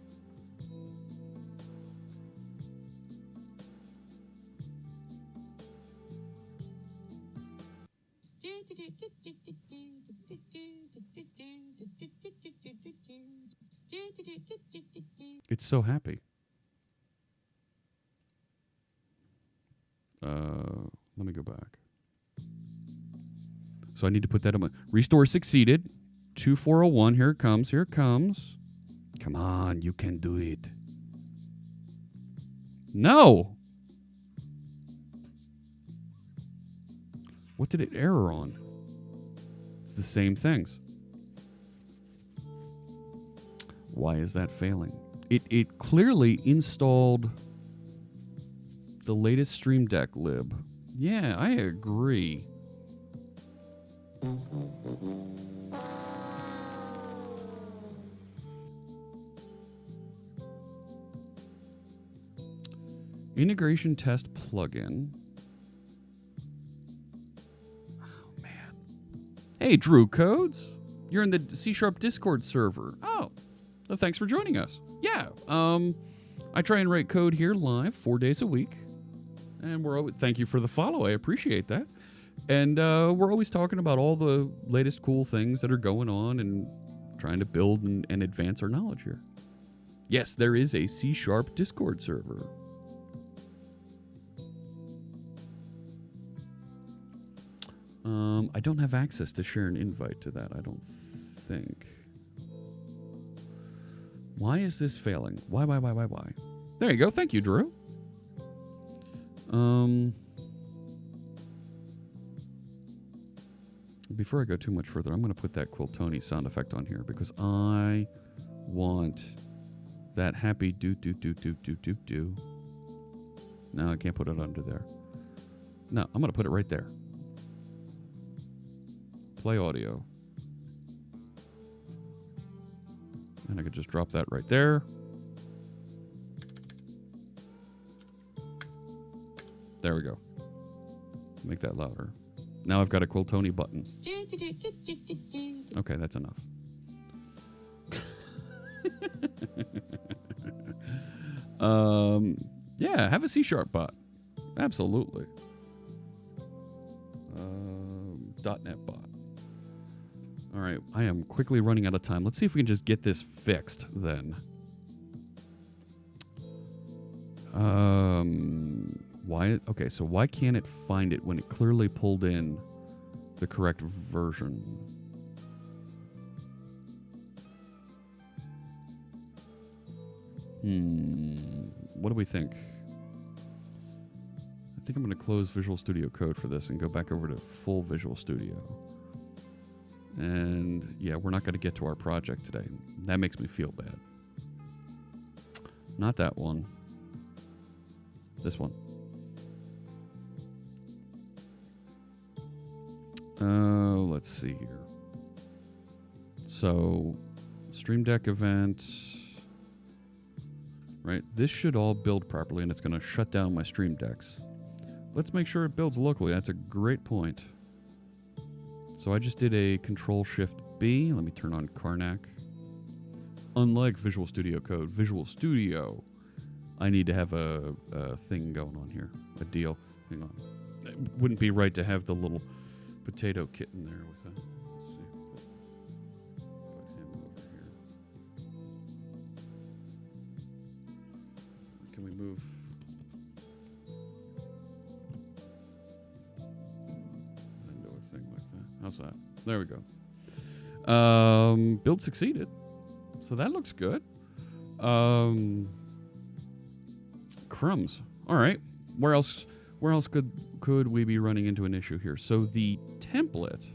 It's so happy. Let me go back. So I need to put that on my... Restore succeeded. 2401. Here it comes. Here it comes. Come on. You can do it. No! What did it error on? It's the same things. Why is that failing? It clearly installed the latest Stream Deck lib. Yeah, I agree. Integration test plugin. Oh, man. Hey, Drew Codes. You're in the C# Discord server. Oh, well, thanks for joining us. Yeah, I try and write code here live 4 days a week. And we're always, thank you for the follow. I appreciate that. And we're always talking about all the latest cool things that are going on and trying to build and advance our knowledge here. Yes, there is a C# Discord server. I don't have access to share an invite to that, I don't think. Why is this failing? Why? There you go. Thank you, Drew. Before I go too much further, I'm going to put that Quiltoni sound effect on here because I want that happy do. No, I can't put it under there. No, I'm going to put it right there. Play audio. And I could just drop that right there. There we go. Make that louder. Now I've got a Quiltoni button. Okay, that's enough. Yeah, have a C# bot. Absolutely. .NET bot. All right, I am quickly running out of time. Let's see if we can just get this fixed then. Why? Okay, so why can't it find it when it clearly pulled in the correct version? What do we think? I think I'm going to close Visual Studio Code for this and go back over to full Visual Studio. And yeah, we're not going to get to our project today. That makes me feel bad. Not that one. This one. Let's see here. So, Stream Deck event. Right, this should all build properly and it's going to shut down my Stream Decks. Let's make sure it builds locally. That's a great point. So I just did a Control-Shift-B. Let me turn on Karnak. Unlike Visual Studio Code, Visual Studio, I need to have a thing going on here, a deal. Hang on. It wouldn't be right to have the little potato kitten there with that. Let's see. Put him over here. Can we move? Into a thing like that. How's that? There we go. Build succeeded. So that looks good. Crumbs. All right. where else could we be running into an issue here? So the template.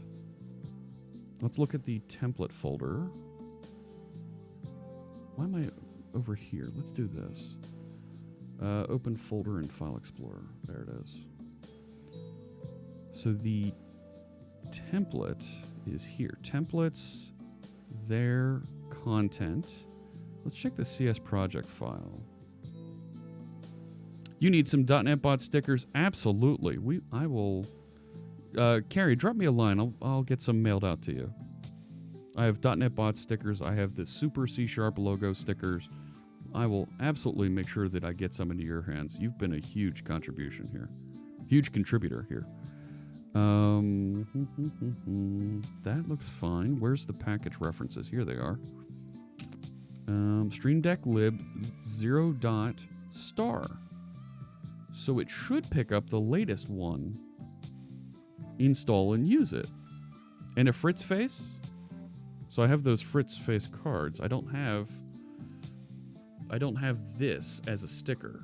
Let's look at the template folder. Why am I over here? Let's do this. Open folder in File Explorer. There it is. So the template is here. Templates, there, content. Let's check the CS project file. You need some .NET Bot stickers? Absolutely. I will. Carrie, drop me a line. I'll get some mailed out to you. I have .NET Bot stickers. I have the Super C# logo stickers. I will absolutely make sure that I get some into your hands. You've been a huge contribution here. Huge contributor here. That looks fine. Where's the package references? Here they are. StreamDeckLib 0.star. So it should pick up the latest one, install and use it. And a Fritz face? So I have those Fritz face cards. I don't have this as a sticker.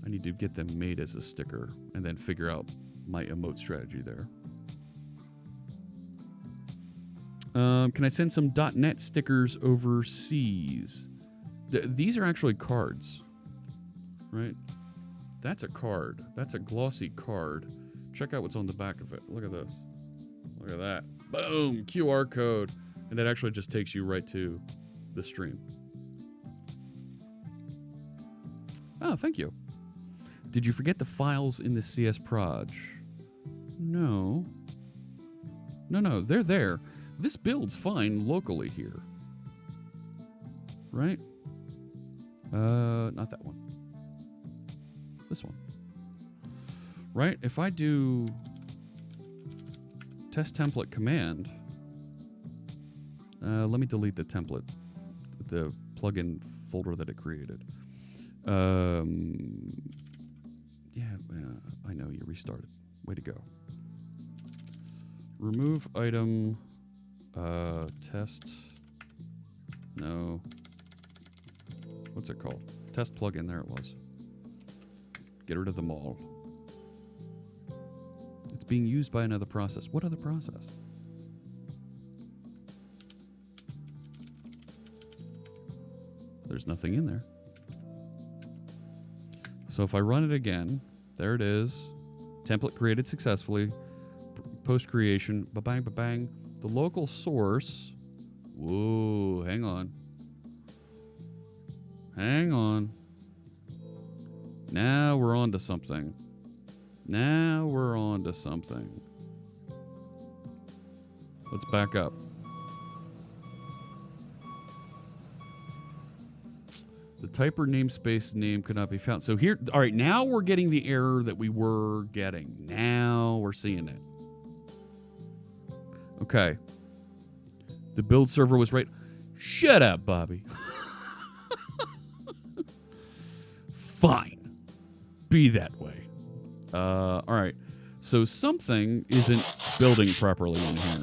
I need to get them made as a sticker and then figure out my emote strategy there. Can I send some .NET stickers overseas? These are actually cards, right? That's a card. That's a glossy card. Check out what's on the back of it. Look at this. Look at that. Boom! QR code. And that actually just takes you right to the stream. Oh, thank you. Did you forget the files in the CS Proj? No. No, they're there. This builds fine locally here. Right? Not that one. This one. Right? If I do test template command, let me delete the template, the plugin folder that it created. Yeah, I know you restarted. Way to go. Remove item, test. No. What's it called? Test plugin. There it was. Get rid of them all. It's being used by another process. What other process? There's nothing in there. So if I run it again, there it is. Template created successfully. Post creation. Ba-bang, ba-bang. The local source. Whoa, hang on. Hang on. Now we're on to something. Now we're on to something. Let's back up. The typer namespace name could not be found. So here, all right, now we're getting the error that we were getting. Now we're seeing it. Okay. The build server was right. Shut up, Bobby. Fine. Be that way. All right. So something isn't building properly in here.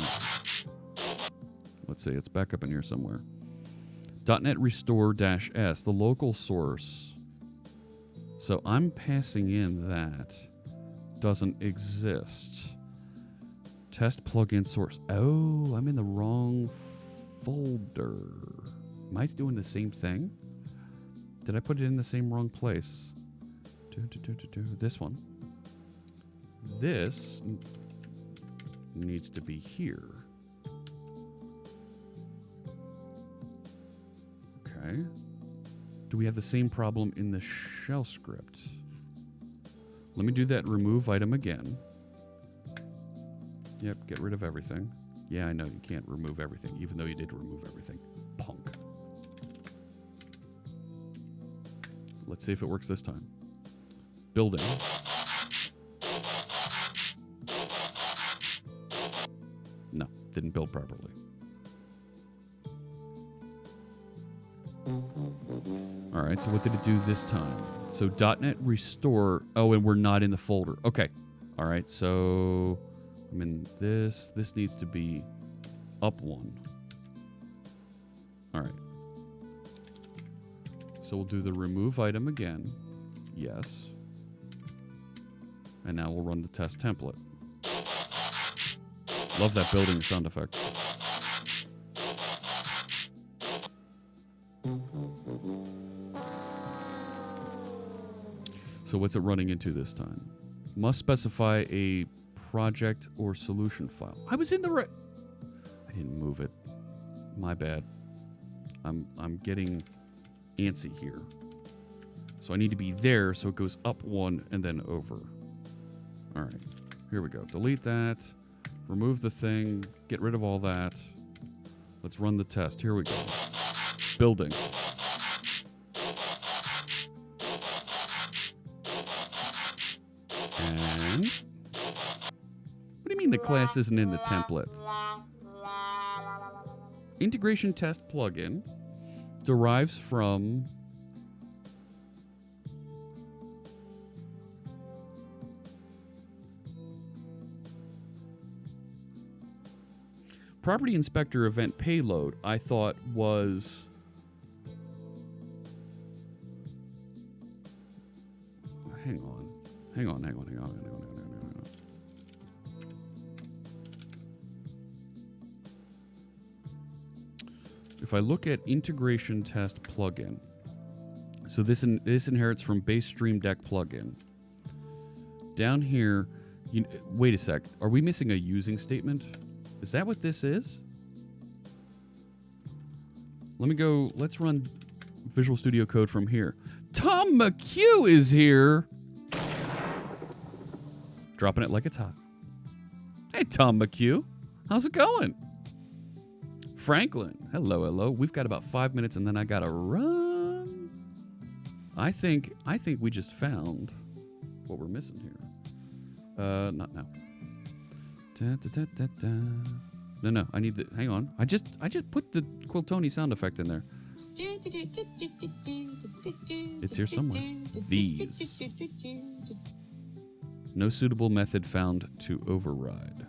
Let's see. It's back up in here somewhere. .NET Restore -S, the local source. So I'm passing in that. Doesn't exist. Test plugin source. Oh, I'm in the wrong folder. Am I doing the same thing? Did I put it in the same wrong place? This one. This needs to be here. Okay. Do we have the same problem in the shell script? Let me do that remove item again. Yep, get rid of everything. Yeah, I know you can't remove everything, even though you did remove everything. Punk. Let's see if it works this time. Building. No, didn't build properly. All right, so what did it do this time? So .NET Restore. Oh, and we're not in the folder. Okay. All right, so I'm in this. This needs to be up one. All right. So we'll do the remove item again. Yes. And now we'll run the test template. Love that building sound effect. So what's it running into this time? Must specify a project or solution file. I was in the right. I didn't move it. My bad. I'm getting antsy here. So I need to be there so it goes up one and then over. All right. Here we go. Delete that. Remove the thing. Get rid of all that. Let's run the test. Here we go. Building. And what do you mean the class isn't in the template? Integration test plugin derives from property inspector event payload. I thought was hang on. If I look at integration test plugin, so this inherits from base Stream Deck plugin. Down here, wait a sec. Are we missing a using statement? Is that what this is? Let's run Visual Studio Code from here. Tom McHugh is here. Dropping it like it's hot. Hey, Tom McHugh. How's it going? Franklin. Hello. We've got about 5 minutes and then I gotta run. I think we just found what we're missing here. Not now. No, I need the. Hang on. I just put the Quiltoni sound effect in there. It's here somewhere. These. No suitable method found to override.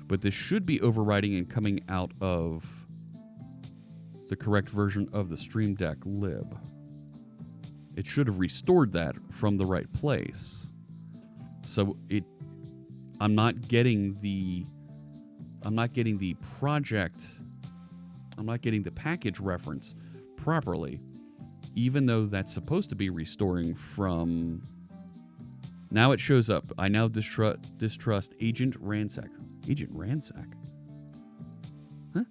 But this should be overriding and coming out of the correct version of the Stream Deck lib. It should have restored that from the right place. So I'm not getting the project, I'm not getting the package reference properly, even though that's supposed to be restoring from. Now it shows up. I now distrust Agent Ransack. Agent Ransack? Huh?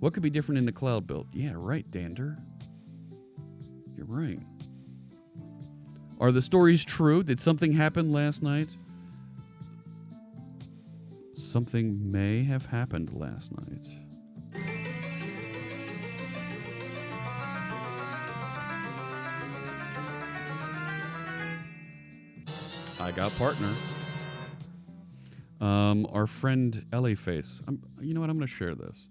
What could be different in the cloud build? Yeah, right, Dander. You're right. Are the stories true? Did something happen last night? Something may have happened last night. I got partner. Our friend LA-Face. You know what? I'm going to share this.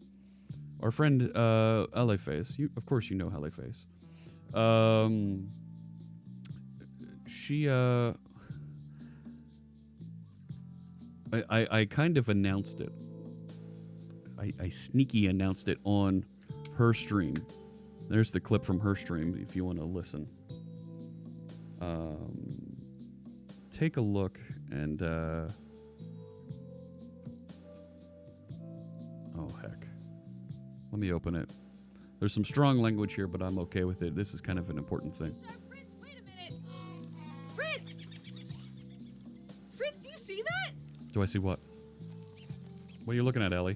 Our friend LA-Face. Of course, you know LA-Face. She. I kind of announced it. I sneaky announced it on her stream. There's the clip from her stream if you want to listen. Take a look and oh heck. Let me open it. There's some strong language here, but I'm okay with it. This is kind of an important thing. Fritz, wait a minute. Fritz! Fritz, do you see that? Do I see what? What are you looking at, Ellie?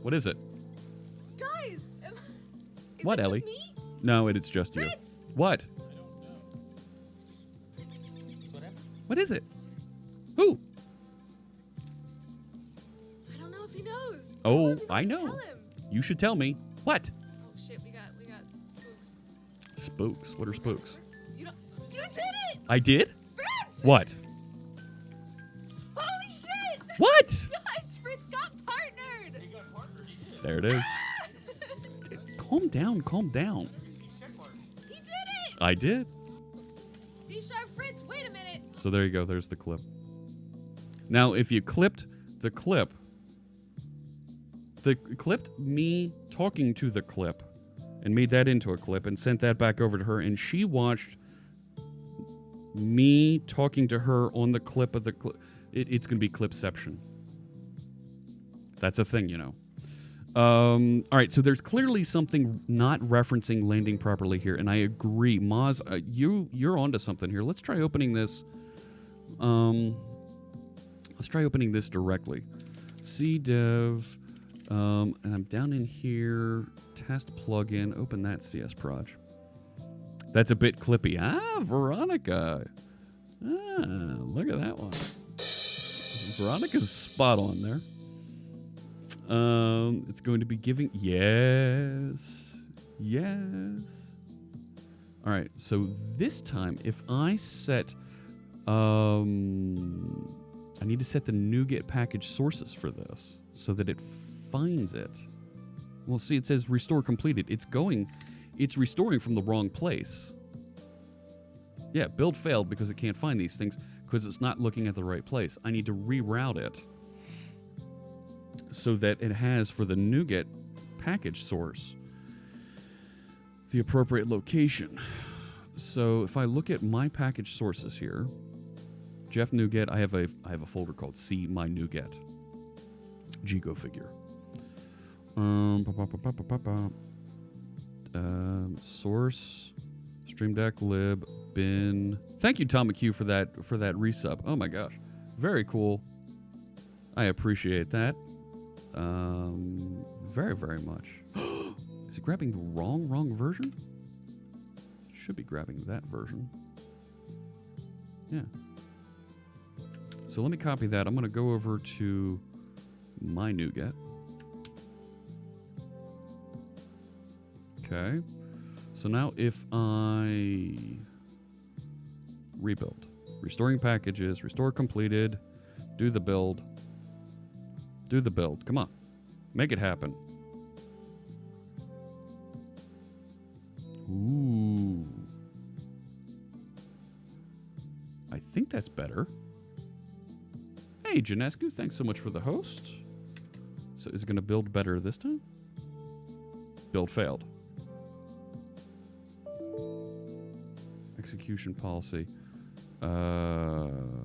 What is it? Guys! Is What, it Ellie? Just me? No, it's just you. Fritz! What? What is it? Who? I don't know if he knows. Oh, Maybe I we know. Tell him. You should tell me. What? Oh shit, we got spooks. Spooks. What are spooks? You did it! I did? Fritz! What? Holy shit! What? Guys, Fritz got partnered! There it is. Calm down. He did it! I did. C-sharp Fritz, wait a minute! So there you go. There's the clip. Now, if you clipped the clip, clipped me talking to the clip and made that into a clip and sent that back over to her, and she watched me talking to her on the clip of the clip. It's going to be clipception. That's a thing, you know. All right, so there's clearly something not referencing landing properly here, and I agree. Moz, you're onto something here. Let's try opening this. Let's try opening this directly. cdev, and I'm down in here. Test plugin. Open that CS proj. That's a bit clippy. Ah, Veronica. Ah, look at that one. Veronica's spot on there. It's going to be giving. Yes. Yes. All right. So this time, if I set, I need to set the NuGet package sources for this so that it finds it. Well, see, it says restore completed. It's restoring from the wrong place. Yeah, build failed because it can't find these things because it's not looking at the right place. I need to reroute it so that it has, for the NuGet package source, the appropriate location. So if I look at my package sources here, Jeff NuGet, I have a folder called C My NuGet. Go figure. Source, Stream Deck lib, bin. Thank you, Tom McHugh, for that resub. Oh my gosh, very cool. I appreciate that. Very, very much. Is it grabbing the wrong version? Should be grabbing that version. Yeah. So let me copy that. I'm going to go over to my NuGet. Okay. So now if I rebuild, restoring packages, restore completed, do the build. Do the build. Come on. Make it happen. Ooh. I think that's better. Hey, Janescu, thanks so much for the host. So is it going to build better this time? Build failed. Execution policy. I'm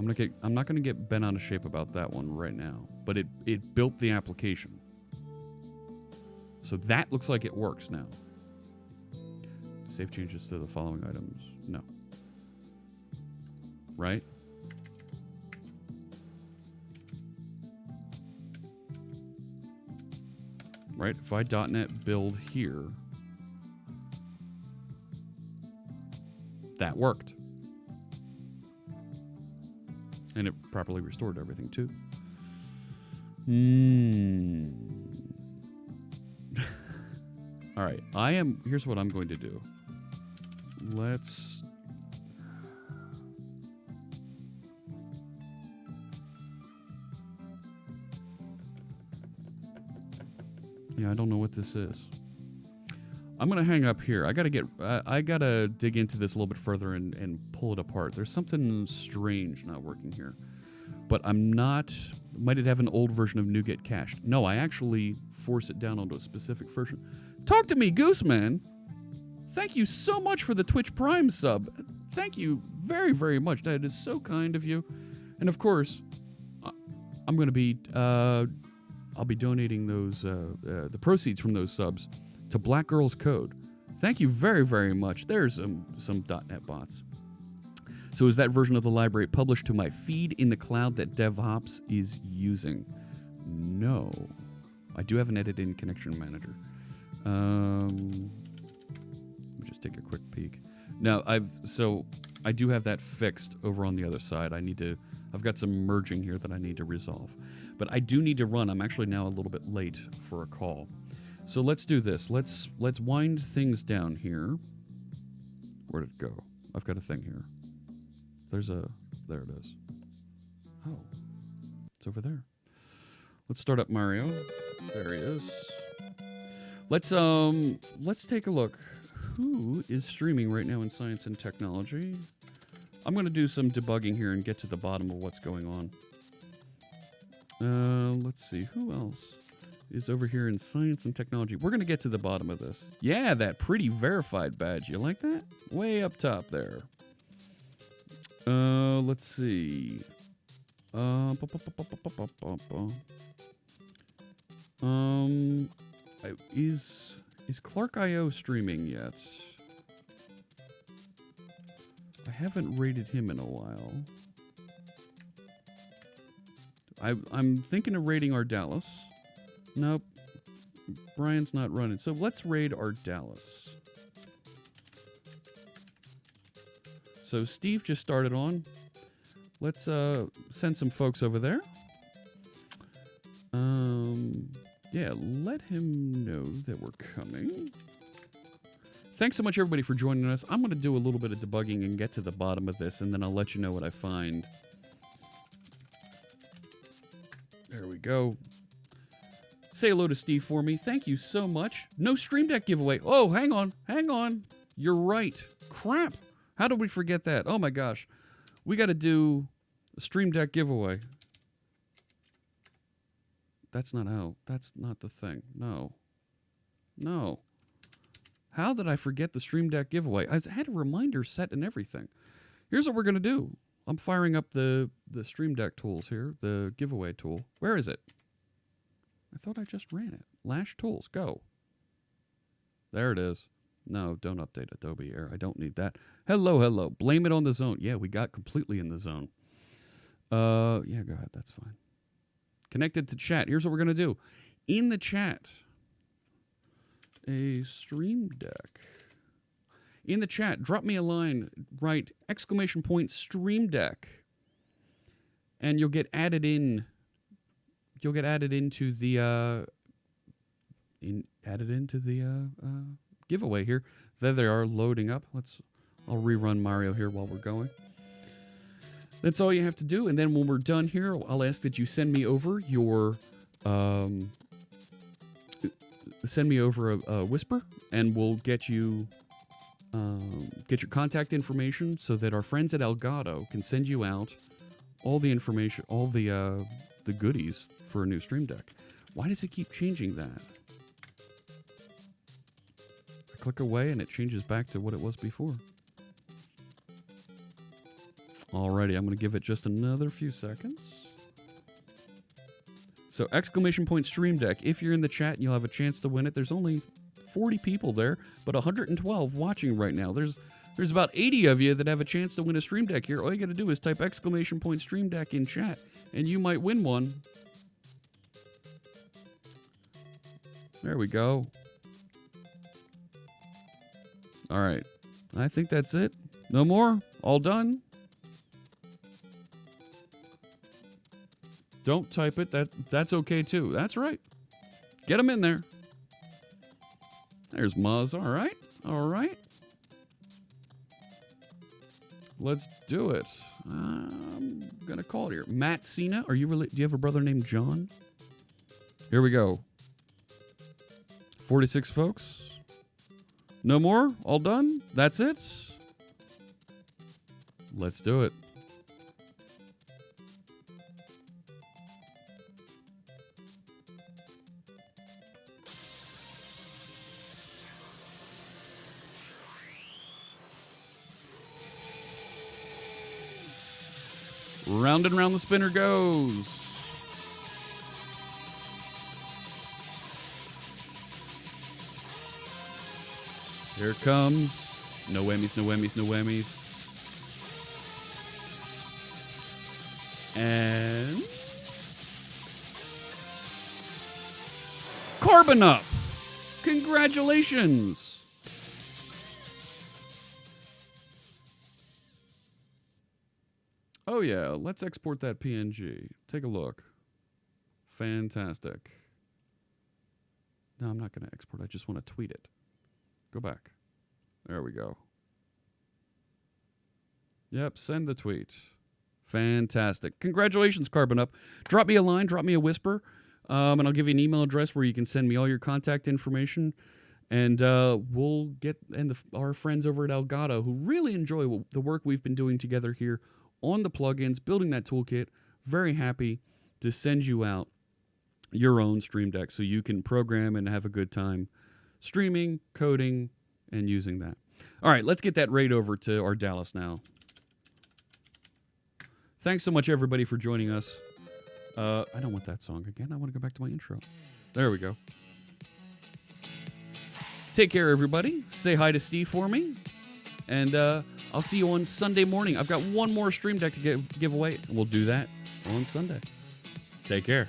not going to get bent out of shape about that one right now, but it built the application. So that looks like it works now. Save changes to the following items. No. Right? Right? If I .NET build here, that worked. And it properly restored everything too. All right, here's what I'm going to do. Yeah, I don't know what this is. I'm gonna hang up here. I gotta dig into this a little bit further and pull it apart. There's something strange not working here. But might it have an old version of NuGet cached? No, I actually force it down onto a specific version. Talk to me, Gooseman. Thank you so much for the Twitch Prime sub. Thank you very, very much. That is so kind of you. And of course, I'm gonna be, I'll be donating those, the proceeds from those subs to Black Girls Code. Thank you very, very much. There's some .NET bots. So is that version of the library published to my feed in the cloud that DevOps is using? No. I do have an edit in Connection Manager. Let me just take a quick peek. Now, I do have that fixed over on the other side. I've got some merging here that I need to resolve. But I do need to run. I'm actually now a little bit late for a call. So let's do this. Let's wind things down here. Where'd it go? I've got a thing here. There it is. Oh, it's over there. Let's start up Mario. There he is. Let's take a look. Who is streaming right now in Science and Technology? I'm going to do some debugging here and get to the bottom of what's going on. Let's see. Who else? is over here in science and technology. We're going to get to the bottom of this. Yeah, that pretty verified badge. You like that? Way up top there. Let's see. Is Clark.io streaming yet? I haven't rated him in a while. I'm thinking of raiding our Dallas. Nope. Brian's not running. So let's raid our Dallas. So Steve just started on. Let's send some folks over there. Yeah, let him know that we're coming. Thanks so much, everybody, for joining us. I'm going to do a little bit of debugging and get to the bottom of this, and then I'll let you know what I find. There we go. Say hello to Steve for me. Thank you so much. No Stream Deck giveaway. Oh, hang on. Hang on. You're right. Crap. How did we forget that? Oh, my gosh. We got to do a Stream Deck giveaway. That's not how. That's not the thing. No. No. How did I forget the Stream Deck giveaway? I had a reminder set and everything. Here's what we're going to do. I'm firing up the Stream Deck tools here, the giveaway tool. Where is it? I thought I just ran it. Lash tools, go. There it is. No, don't update Adobe Air. I don't need that. Hello, hello. Blame it on the zone. Yeah, we got completely in the zone. Yeah, go ahead. That's fine. Connected to chat. Here's what we're going to do. In the chat, a Stream Deck. In the chat, drop me a line, write ! Stream Deck. And you'll get added in. You'll get added into the giveaway here. There they are loading up. I'll rerun Mario here while we're going. That's all you have to do, and then when we're done here, I'll ask that you send me over your a whisper, and we'll get you get your contact information so that our friends at Elgato can send you out all the information, all the goodies for a new Stream Deck. Why does it keep changing that? I click away and it changes back to what it was before. Alrighty, I'm going to give it just another few seconds. So, ! Stream Deck. If you're in the chat, you'll have a chance to win it. There's only 40 people there, but 112 watching right now. There's about 80 of you that have a chance to win a Stream Deck here. All you got to do is type ! Stream Deck in chat, and you might win one. There we go. All right. I think that's it. No more? All done? Don't type it. That's okay too. That's right. Get them in there. There's Muzz. All right. All right. Let's do it. I'm gonna call it here. Matt Cena. Are you do you have a brother named John? Here we go. 46 folks. No more? All done? That's it? Let's do it. Round and round the spinner goes. Here it comes. No whammies, no whammies, no whammies. And Carbon Up. Congratulations. Oh yeah, let's export that PNG. Take a look. Fantastic. No, I'm not going to export. I just want to tweet it. Go back. There we go. Yep, send the tweet. Fantastic. Congratulations, Carbon Up. Drop me a line, drop me a whisper, and I'll give you an email address where you can send me all your contact information. And we'll get our friends over at Elgato, who really enjoy the work we've been doing together here on the plugins, building that toolkit. Very happy to send you out your own Stream Deck so you can program and have a good time streaming, coding, and using that. All right, let's get that raid over to our Dallas now. Thanks so much, everybody, for joining us. I don't want that song again. I want to go back to my intro. There we go. Take care, everybody. Say hi to Steve for me. And I'll see you on Sunday morning. I've got one more Stream Deck to give away, and we'll do that on Sunday. Take care.